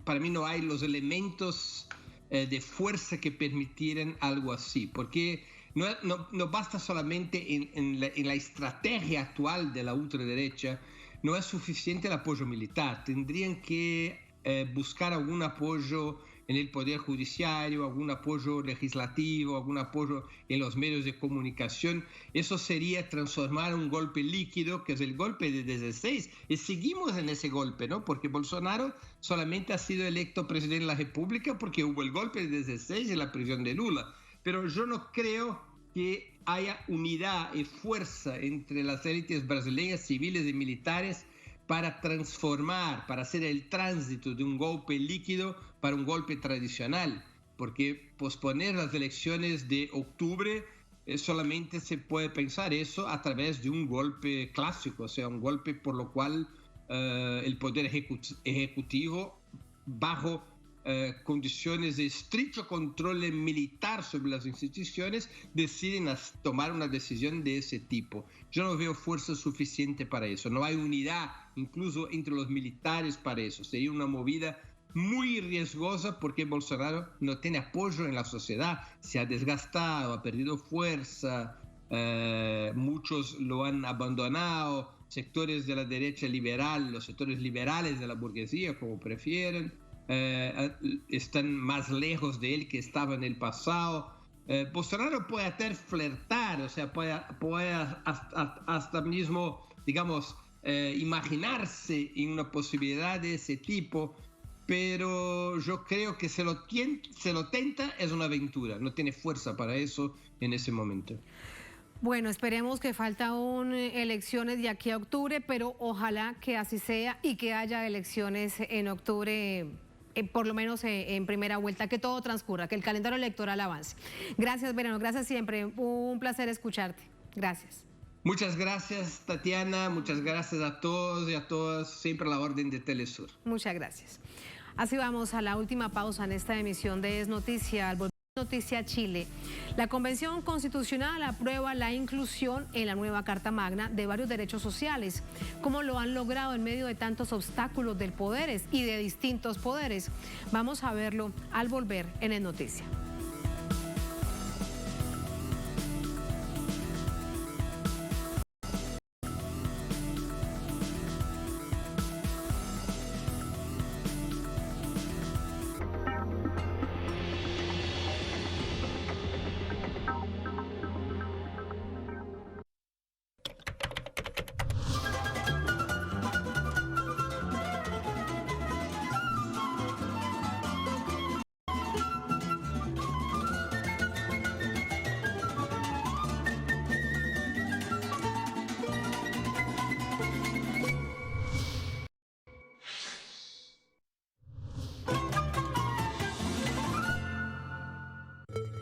para mí no hay los elementos de fuerza que permitieran algo así, porque no basta solamente en la estrategia actual de la ultraderecha, no es suficiente el apoyo militar, tendrían que buscar algún apoyo en el Poder Judiciario, algún apoyo legislativo, algún apoyo en los medios de comunicación. Eso sería transformar un golpe líquido, que es el golpe de 16, y seguimos en ese golpe, ¿no? Porque Bolsonaro solamente ha sido electo presidente de la República porque hubo el golpe de 16 y la prisión de Lula. Pero yo no creo que haya unidad y fuerza entre las élites brasileñas, civiles y militares, para transformar, para hacer el tránsito de un golpe líquido para un golpe tradicional, porque posponer las elecciones de octubre solamente se puede pensar eso a través de un golpe clásico, o sea, un golpe por lo cual el poder ejecutivo bajo condiciones de estricto control militar sobre las instituciones, deciden tomar una decisión de ese tipo. Yo no veo fuerza suficiente para eso, no hay unidad incluso entre los militares para eso. Sería una movida muy riesgosa porque Bolsonaro no tiene apoyo en la sociedad, se ha desgastado, ha perdido fuerza, muchos lo han abandonado, sectores de la derecha liberal, los sectores liberales de la burguesía, como prefieren, están más lejos de él que estaba en el pasado. Bolsonaro puede hacer flirtar, o sea, puede hasta mismo, digamos, imaginarse en una posibilidad de ese tipo, pero yo creo que se lo tenta, es una aventura, no tiene fuerza para eso en ese momento. Bueno, esperemos que falta aún elecciones de aquí a octubre, pero ojalá que así sea y que haya elecciones en octubre, por lo menos en primera vuelta, que todo transcurra, que el calendario electoral avance. Gracias, Verano, gracias siempre, un placer escucharte. Gracias. Muchas gracias, Tatiana, muchas gracias a todos y a todas, siempre a la orden de Telesur. Muchas gracias. Así vamos a la última pausa en esta emisión de Es Noticia. Al volver Noticia Chile, la Convención Constitucional aprueba la inclusión en la nueva Carta Magna de varios derechos sociales. ¿Cómo lo han logrado en medio de tantos obstáculos del poderes y de distintos poderes? Vamos a verlo al volver en Es Noticia.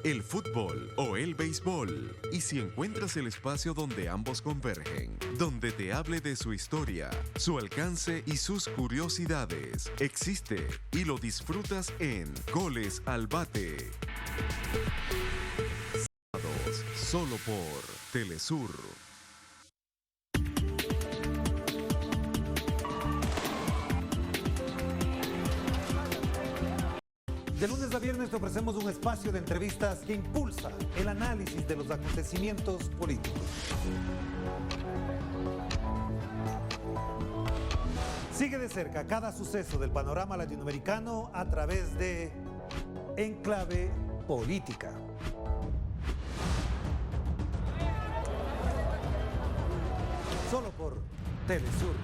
El fútbol o el béisbol. Y si encuentras el espacio donde ambos convergen, donde te hable de su historia, su alcance y sus curiosidades, existe y lo disfrutas en Goles al Bate. Sábados, solo por Telesur. De lunes a viernes te ofrecemos un espacio de entrevistas que impulsa el análisis de los acontecimientos políticos. Sigue de cerca cada suceso del panorama latinoamericano a través de Enclave Política. Solo por Telesur.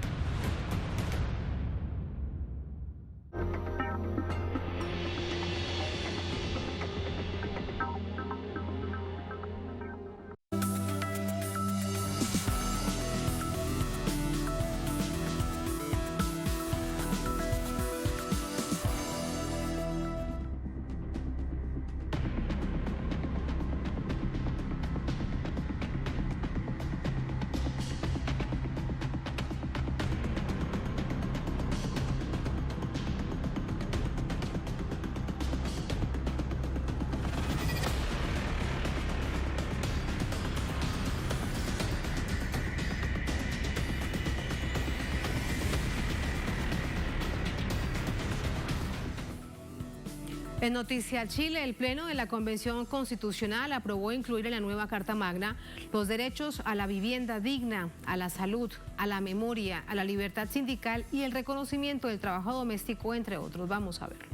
En Noticia Chile, el Pleno de la Convención Constitucional aprobó incluir en la nueva Carta Magna los derechos a la vivienda digna, a la salud, a la memoria, a la libertad sindical y el reconocimiento del trabajo doméstico, entre otros. Vamos a verlo.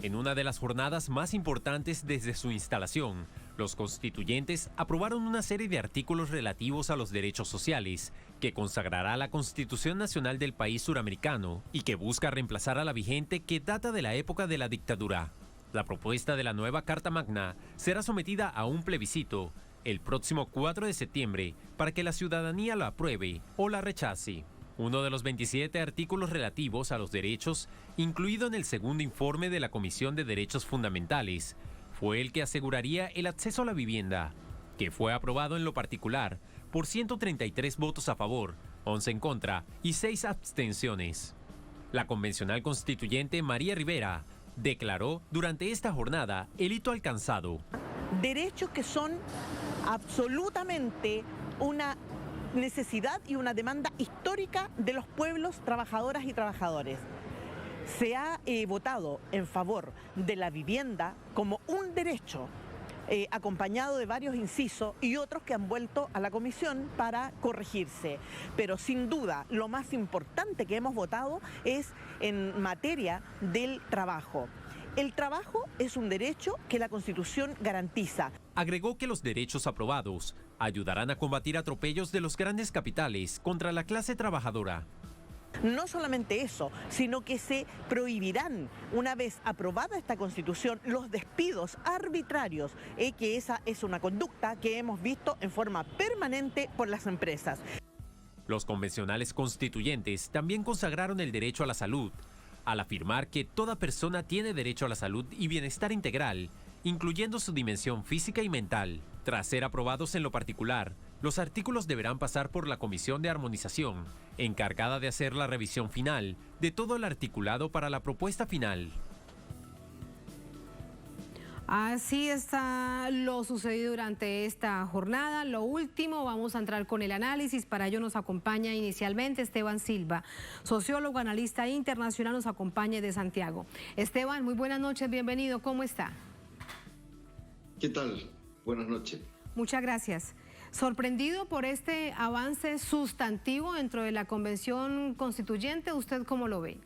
En una de las jornadas más importantes desde su instalación, los constituyentes aprobaron una serie de artículos relativos a los derechos sociales que consagrará la Constitución Nacional del país suramericano y que busca reemplazar a la vigente que data de la época de la dictadura. La propuesta de la nueva Carta Magna será sometida a un plebiscito el próximo 4 de septiembre para que la ciudadanía la apruebe o la rechace. Uno de los 27 artículos relativos a los derechos, incluido en el segundo informe de la Comisión de Derechos Fundamentales, fue el que aseguraría el acceso a la vivienda, que fue aprobado en lo particular por 133 votos a favor, 11 en contra y 6 abstenciones. La convencional constituyente María Rivera declaró durante esta jornada el hito alcanzado. Derechos que son absolutamente una necesidad y una demanda histórica de los pueblos, trabajadoras y trabajadores. Se ha votado en favor de la vivienda como un derecho, acompañado de varios incisos y otros que han vuelto a la comisión para corregirse. Pero sin duda, lo más importante que hemos votado es en materia del trabajo. El trabajo es un derecho que la Constitución garantiza. Agregó que los derechos aprobados ayudarán a combatir atropellos de los grandes capitales contra la clase trabajadora. No solamente eso, sino que se prohibirán, una vez aprobada esta Constitución, los despidos arbitrarios, que esa es una conducta que hemos visto en forma permanente por las empresas. Los convencionales constituyentes también consagraron el derecho a la salud, al afirmar que toda persona tiene derecho a la salud y bienestar integral, incluyendo su dimensión física y mental. Tras ser aprobados en lo particular, los artículos deberán pasar por la Comisión de Armonización, encargada de hacer la revisión final de todo el articulado para la propuesta final. Así está lo sucedido durante esta jornada. Lo último, vamos a entrar con el análisis. Para ello nos acompaña inicialmente Esteban Silva, sociólogo, analista internacional, nos acompaña de Santiago. Esteban, muy buenas noches, bienvenido, ¿cómo está? ¿Qué tal? Buenas noches. Muchas gracias. ¿Sorprendido por este avance sustantivo dentro de la Convención Constituyente? ¿Usted cómo lo ve?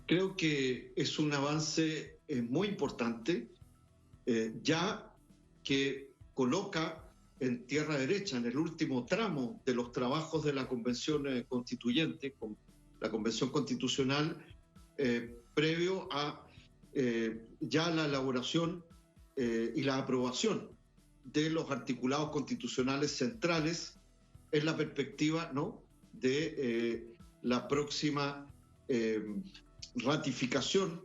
Creo que es un avance muy importante, ya que coloca en tierra derecha, en el último tramo de los trabajos de la Convención Constituyente, con la Convención Constitucional, previo a ya la elaboración y la aprobación de los articulados constitucionales centrales en la perspectiva, ¿no?, de la próxima ratificación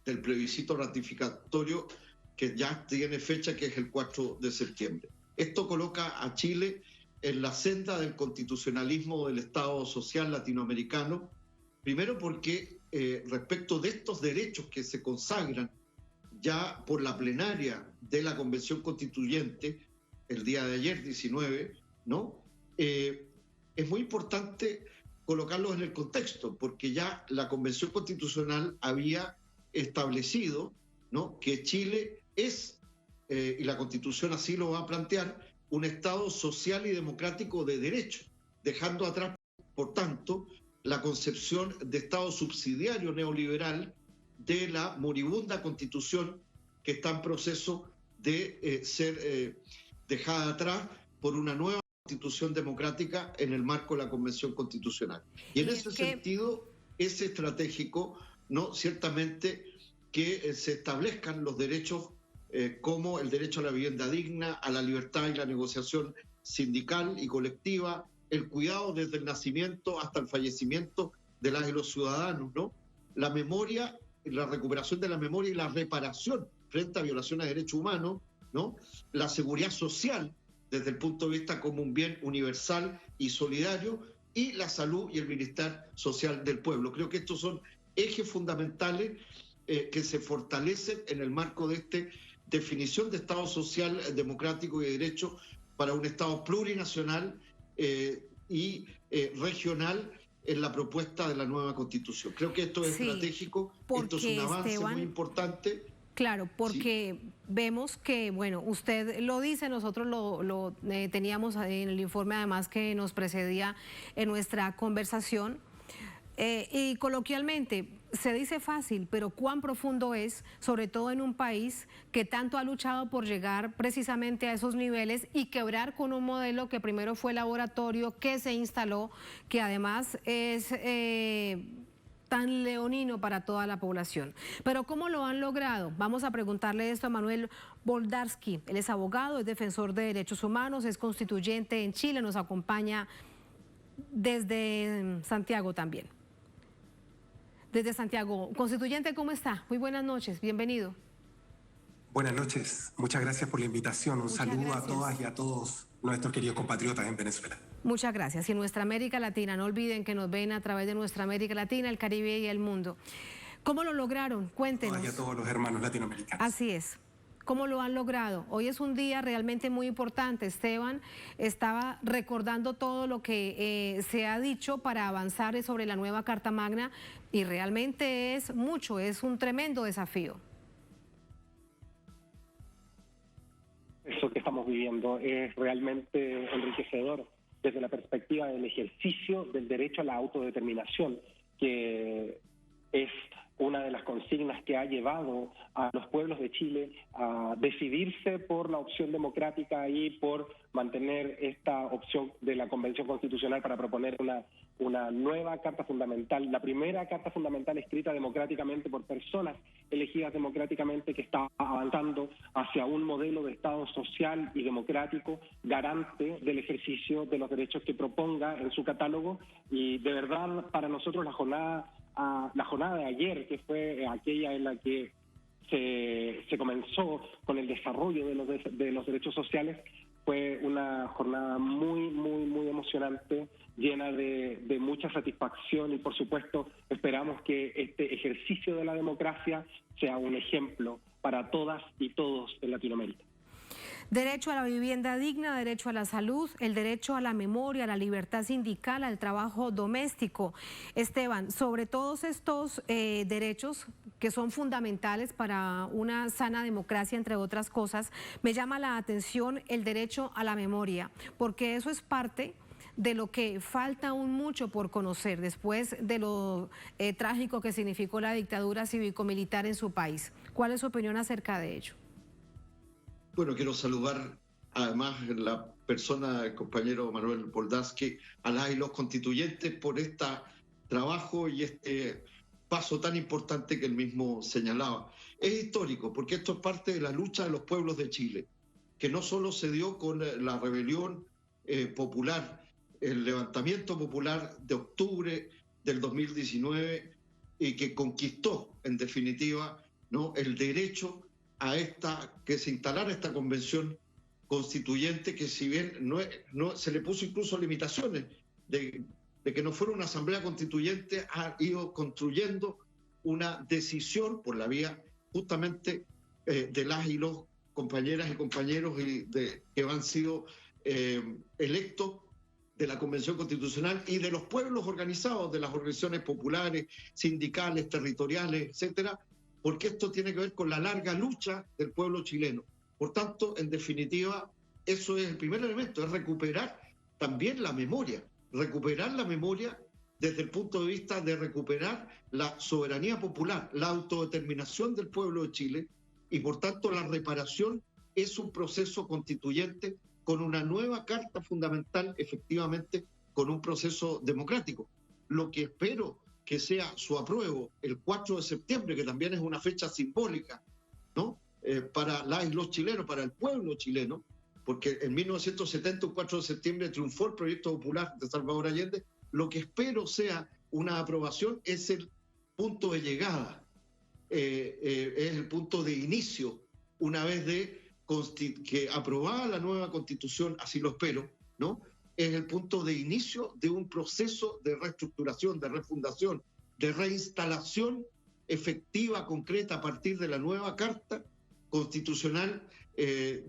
del plebiscito ratificatorio que ya tiene fecha, que es el 4 de septiembre. Esto coloca a Chile en la senda del constitucionalismo del Estado social latinoamericano, primero porque respecto de estos derechos que se consagran ya por la plenaria de la Convención Constituyente, el día de ayer, 19, ¿no? Es muy importante colocarlos en el contexto, porque ya la Convención Constitucional había establecido, ¿no?, que Chile es, y la Constitución así lo va a plantear, un Estado social y democrático de derecho, dejando atrás, por tanto, la concepción de Estado subsidiario neoliberal de la moribunda Constitución que está en proceso de ser dejada atrás por una nueva Constitución democrática en el marco de la Convención Constitucional. Y en ese sentido es estratégico, ¿no?, ciertamente, que se establezcan los derechos como el derecho a la vivienda digna, a la libertad y la negociación sindical y colectiva, el cuidado desde el nacimiento hasta el fallecimiento de las y los ciudadanos, ¿no?, la memoria, la recuperación de la memoria y la reparación frente a violaciones de derechos humanos, ¿no?, la seguridad social desde el punto de vista como un bien universal y solidario, y la salud y el bienestar social del pueblo. Creo que estos son ejes fundamentales que se fortalecen en el marco de esta definición de Estado social, democrático y de derecho para un Estado plurinacional y regional en la propuesta de la nueva Constitución. Creo que esto es estratégico, esto es un avance, Esteban, muy importante. Claro, porque vemos que, bueno, usted lo dice, nosotros lo teníamos en el informe además que nos precedía en nuestra conversación, y coloquialmente se dice fácil, pero cuán profundo es, sobre todo en un país que tanto ha luchado por llegar precisamente a esos niveles y quebrar con un modelo que primero fue laboratorio, que se instaló, que además es tan leonino para toda la población. Pero ¿cómo lo han logrado? Vamos a preguntarle esto a Manuel Boldarsky. Él es abogado, es defensor de derechos humanos, es constituyente en Chile, nos acompaña desde Santiago también. Desde Santiago. Constituyente, ¿cómo está? Muy buenas noches, bienvenido. Buenas noches, muchas gracias por la invitación. Un saludo a todas y a todos nuestros queridos compatriotas en Venezuela. Muchas gracias. Y nuestra América Latina, no olviden que nos ven a través de nuestra América Latina, el Caribe y el mundo. ¿Cómo lo lograron? Cuéntenos. Y a todos los hermanos latinoamericanos. Así es. ¿Cómo lo han logrado? Hoy es un día realmente muy importante. Esteban estaba recordando todo lo que se ha dicho para avanzar sobre la nueva Carta Magna y realmente es mucho, es un tremendo desafío. Eso que estamos viviendo es realmente enriquecedor desde la perspectiva del ejercicio del derecho a la autodeterminación, que es una de las consignas que ha llevado a los pueblos de Chile a decidirse por la opción democrática y por mantener esta opción de la Convención Constitucional para proponer una nueva Carta Fundamental, la primera Carta Fundamental escrita democráticamente por personas elegidas democráticamente, que está avanzando hacia un modelo de Estado social y democrático garante del ejercicio de los derechos que proponga en su catálogo. Y de verdad, para nosotros la jornada de ayer, que fue aquella en la que se comenzó con el desarrollo de los derechos sociales, fue una jornada muy, muy, muy emocionante, llena de mucha satisfacción y, por supuesto, esperamos que este ejercicio de la democracia sea un ejemplo para todas y todos en Latinoamérica. Derecho a la vivienda digna, derecho a la salud, el derecho a la memoria, a la libertad sindical, al trabajo doméstico. Esteban, sobre todos estos derechos que son fundamentales para una sana democracia, entre otras cosas, me llama la atención el derecho a la memoria, porque eso es parte de lo que falta aún mucho por conocer después de lo trágico que significó la dictadura cívico-militar en su país. ¿Cuál es su opinión acerca de ello? Bueno, quiero saludar además la persona del compañero Manuel Boldaski, a las y los constituyentes por este trabajo y este paso tan importante que él mismo señalaba. Es histórico porque esto es parte de la lucha de los pueblos de Chile, que no solo se dio con la rebelión popular, el levantamiento popular de octubre del 2019 y que conquistó en definitiva, ¿no?, el derecho a que se instalara esta convención constituyente, que si bien no se le puso incluso limitaciones de que no fuera una asamblea constituyente, ha ido construyendo una decisión por la vía justamente de las y los compañeras y compañeros que han sido electos de la Convención Constitucional y de los pueblos organizados, de las organizaciones populares, sindicales, territoriales, etcétera, porque esto tiene que ver con la larga lucha del pueblo chileno. Por tanto, en definitiva, eso es el primer elemento, es recuperar también la memoria desde el punto de vista de recuperar la soberanía popular, la autodeterminación del pueblo de Chile, y por tanto la reparación es un proceso constituyente con una nueva Carta Fundamental, efectivamente, con un proceso democrático. Lo que espero que sea su apruebo el 4 de septiembre, que también es una fecha simbólica, ¿no?, para las y los chilenos, para el pueblo chileno, porque en 1970, el 4 de septiembre, triunfó el proyecto popular de Salvador Allende. Lo que espero sea una aprobación es el punto de llegada, es el punto de inicio, una vez que aprobada la nueva Constitución, así lo espero, ¿no?, es el punto de inicio de un proceso de reestructuración, de refundación, de reinstalación efectiva, concreta, a partir de la nueva Carta Constitucional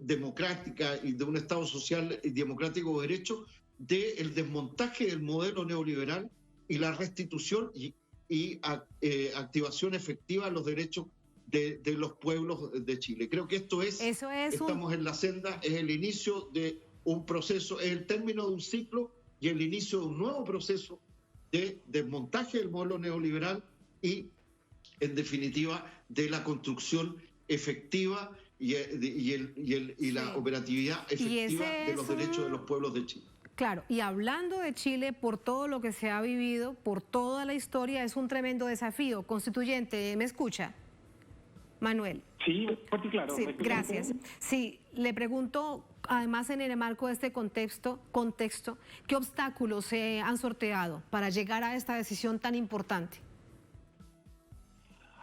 democrática y de un Estado social y democrático de derecho, del desmontaje del modelo neoliberal y la restitución y activación efectiva de los derechos de los pueblos de Chile. Creo que estamos en la senda, es el inicio de un proceso, es el término de un ciclo y el inicio de un nuevo proceso de desmontaje del modelo neoliberal y, en definitiva, de la construcción efectiva y la operatividad efectiva de los derechos de los pueblos de Chile. Claro, y hablando de Chile, por todo lo que se ha vivido, por toda la historia, es un tremendo desafío. Constituyente, ¿me escucha? Manuel. Sí, claro. Sí, gracias. Sí, le pregunto, además en el marco de este contexto, ¿qué obstáculos se han sorteado para llegar a esta decisión tan importante?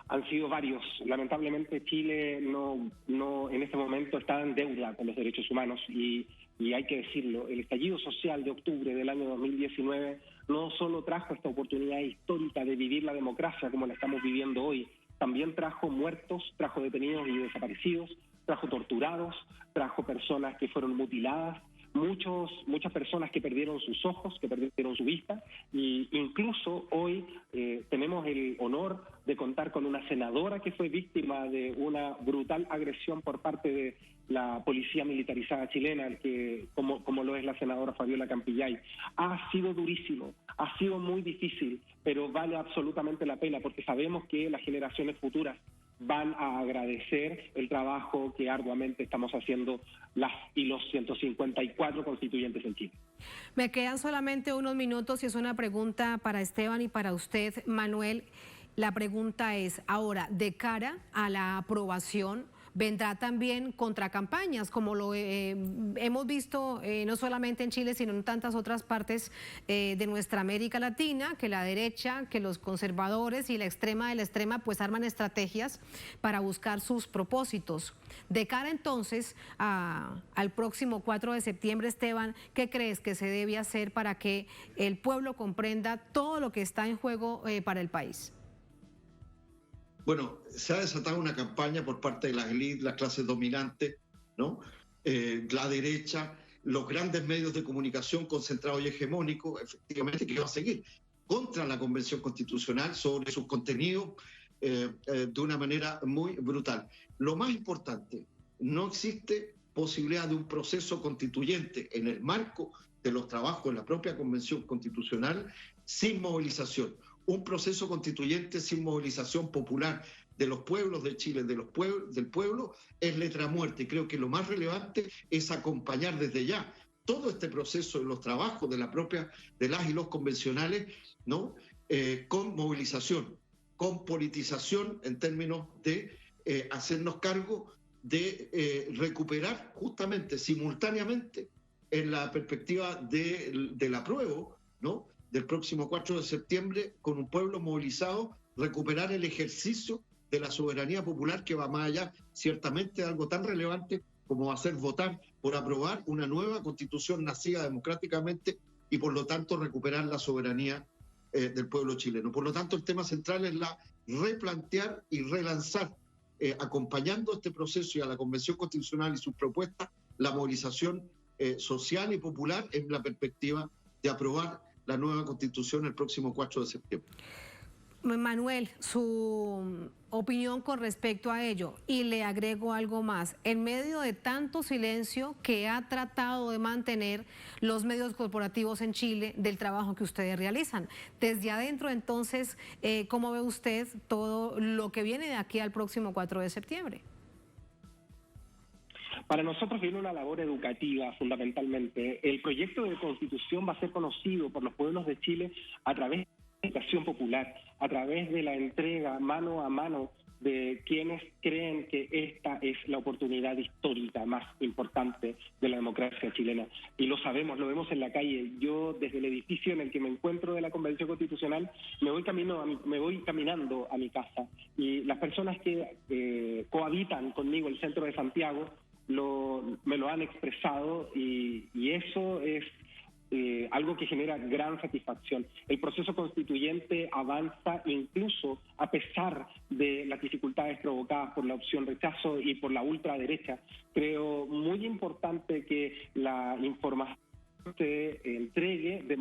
han sido varios. Lamentablemente Chile no en este momento está en deuda con los derechos humanos y hay que decirlo, el estallido social de octubre del año 2019 no solo trajo esta oportunidad histórica de vivir la democracia como la estamos viviendo hoy, también trajo muertos, trajo detenidos y desaparecidos, trajo torturados, trajo personas que fueron mutiladas, muchas personas que perdieron sus ojos, que perdieron su vista, y incluso hoy tenemos el honor de contar con una senadora que fue víctima de una brutal agresión por parte de la policía militarizada chilena, como lo es la senadora Fabiola Campillay. Ha sido durísimo, ha sido muy difícil, pero vale absolutamente la pena porque sabemos que las generaciones futuras van a agradecer el trabajo que arduamente estamos haciendo las y los 154 constituyentes en Chile. Me quedan solamente unos minutos y es una pregunta para Esteban y para usted, Manuel. La pregunta es, ahora, de cara a la aprobación, vendrá también contracampañas, como lo hemos visto no solamente en Chile, sino en tantas otras partes de nuestra América Latina, que la derecha, que los conservadores y la extrema de la extrema pues arman estrategias para buscar sus propósitos. De cara entonces al próximo 4 de septiembre, Esteban, ¿qué crees que se debe hacer para que el pueblo comprenda todo lo que está en juego para el país? Bueno, se ha desatado una campaña por parte de las élites, las clases dominantes, ¿no? La derecha, los grandes medios de comunicación concentrados y hegemónicos, efectivamente, que van a seguir contra la Convención Constitucional sobre sus contenidos de una manera muy brutal. Lo más importante, no existe posibilidad de un proceso constituyente en el marco de los trabajos de la propia Convención Constitucional sin movilización. Un proceso constituyente sin movilización popular de los pueblos de Chile, del pueblo, es letra muerta. Y creo que lo más relevante es acompañar desde ya todo este proceso de los trabajos de las y los convencionales, ¿no? Con movilización, con politización en términos de hacernos cargo de recuperar justamente, simultáneamente, en la perspectiva del apruebo, ¿no?, del próximo 4 de septiembre, con un pueblo movilizado, recuperar el ejercicio de la soberanía popular que va más allá, ciertamente, de algo tan relevante como hacer votar por aprobar una nueva constitución nacida democráticamente y, por lo tanto, recuperar la soberanía del pueblo chileno. Por lo tanto, el tema central es replantear y relanzar, acompañando este proceso y a la Convención Constitucional y sus propuestas, la movilización social y popular en la perspectiva de aprobar la nueva Constitución el próximo 4 de septiembre. Manuel, su opinión con respecto a ello, y le agrego algo más. En medio de tanto silencio que ha tratado de mantener los medios corporativos en Chile del trabajo que ustedes realizan, desde adentro, entonces, ¿cómo ve usted todo lo que viene de aquí al próximo 4 de septiembre? Para nosotros viene una labor educativa, fundamentalmente. El proyecto de Constitución va a ser conocido por los pueblos de Chile a través de la educación popular, a través de la entrega mano a mano de quienes creen que esta es la oportunidad histórica más importante de la democracia chilena. Y lo sabemos, lo vemos en la calle. Yo, desde el edificio en el que me encuentro de la Convención Constitucional, me voy caminando a mi casa. Y las personas que cohabitan conmigo el centro de Santiago me lo han expresado y eso es algo que genera gran satisfacción. El proceso constituyente avanza incluso a pesar de las dificultades provocadas por la opción rechazo y por la ultraderecha. Creo muy importante que la información se entregue de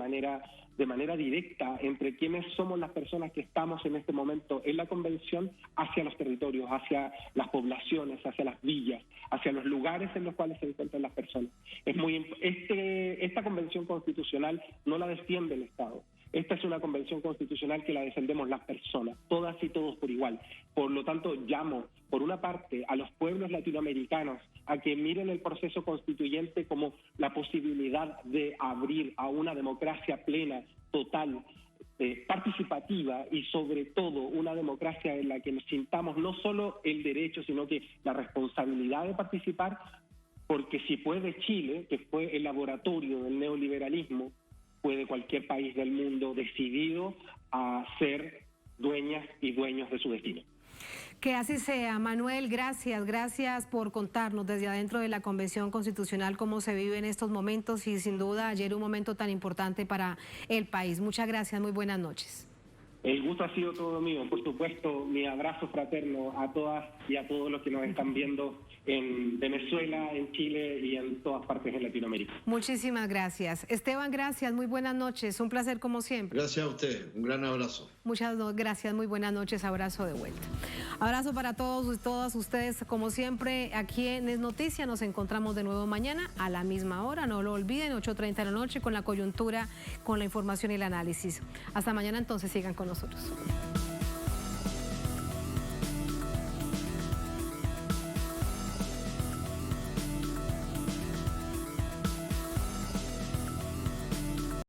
manera directa entre quienes somos las personas que estamos en este momento en la convención hacia los territorios, hacia las poblaciones, hacia las villas, hacia los lugares en los cuales se encuentran las personas. Esta convención constitucional no la defiende el Estado. Esta es una convención constitucional que la defendemos las personas, todas y todos por igual. Por lo tanto, llamo, por una parte, a los pueblos latinoamericanos a que miren el proceso constituyente como la posibilidad de abrir a una democracia plena, total, participativa y sobre todo una democracia en la que nos sintamos no solo el derecho, sino que la responsabilidad de participar, porque si puede Chile, que fue el laboratorio del neoliberalismo, puede cualquier país del mundo decidido a ser dueñas y dueños de su destino. Que así sea. Manuel, gracias por contarnos desde adentro de la Convención Constitucional cómo se vive en estos momentos y sin duda ayer un momento tan importante para el país. Muchas gracias, muy buenas noches. El gusto ha sido todo mío. Por supuesto, mi abrazo fraterno a todas y a todos los que nos están viendo en Venezuela, en Chile y en todas partes de Latinoamérica. Muchísimas gracias. Esteban, gracias, muy buenas noches. Un placer como siempre. Gracias a usted, un gran abrazo. Muchas gracias, muy buenas noches, abrazo de vuelta. Abrazo para todos y todas ustedes, como siempre, aquí en Es Noticia. Nos encontramos de nuevo mañana a la misma hora, no lo olviden, 8:30 de la noche, con la coyuntura, con la información y el análisis. Hasta mañana entonces, sigan con nosotros.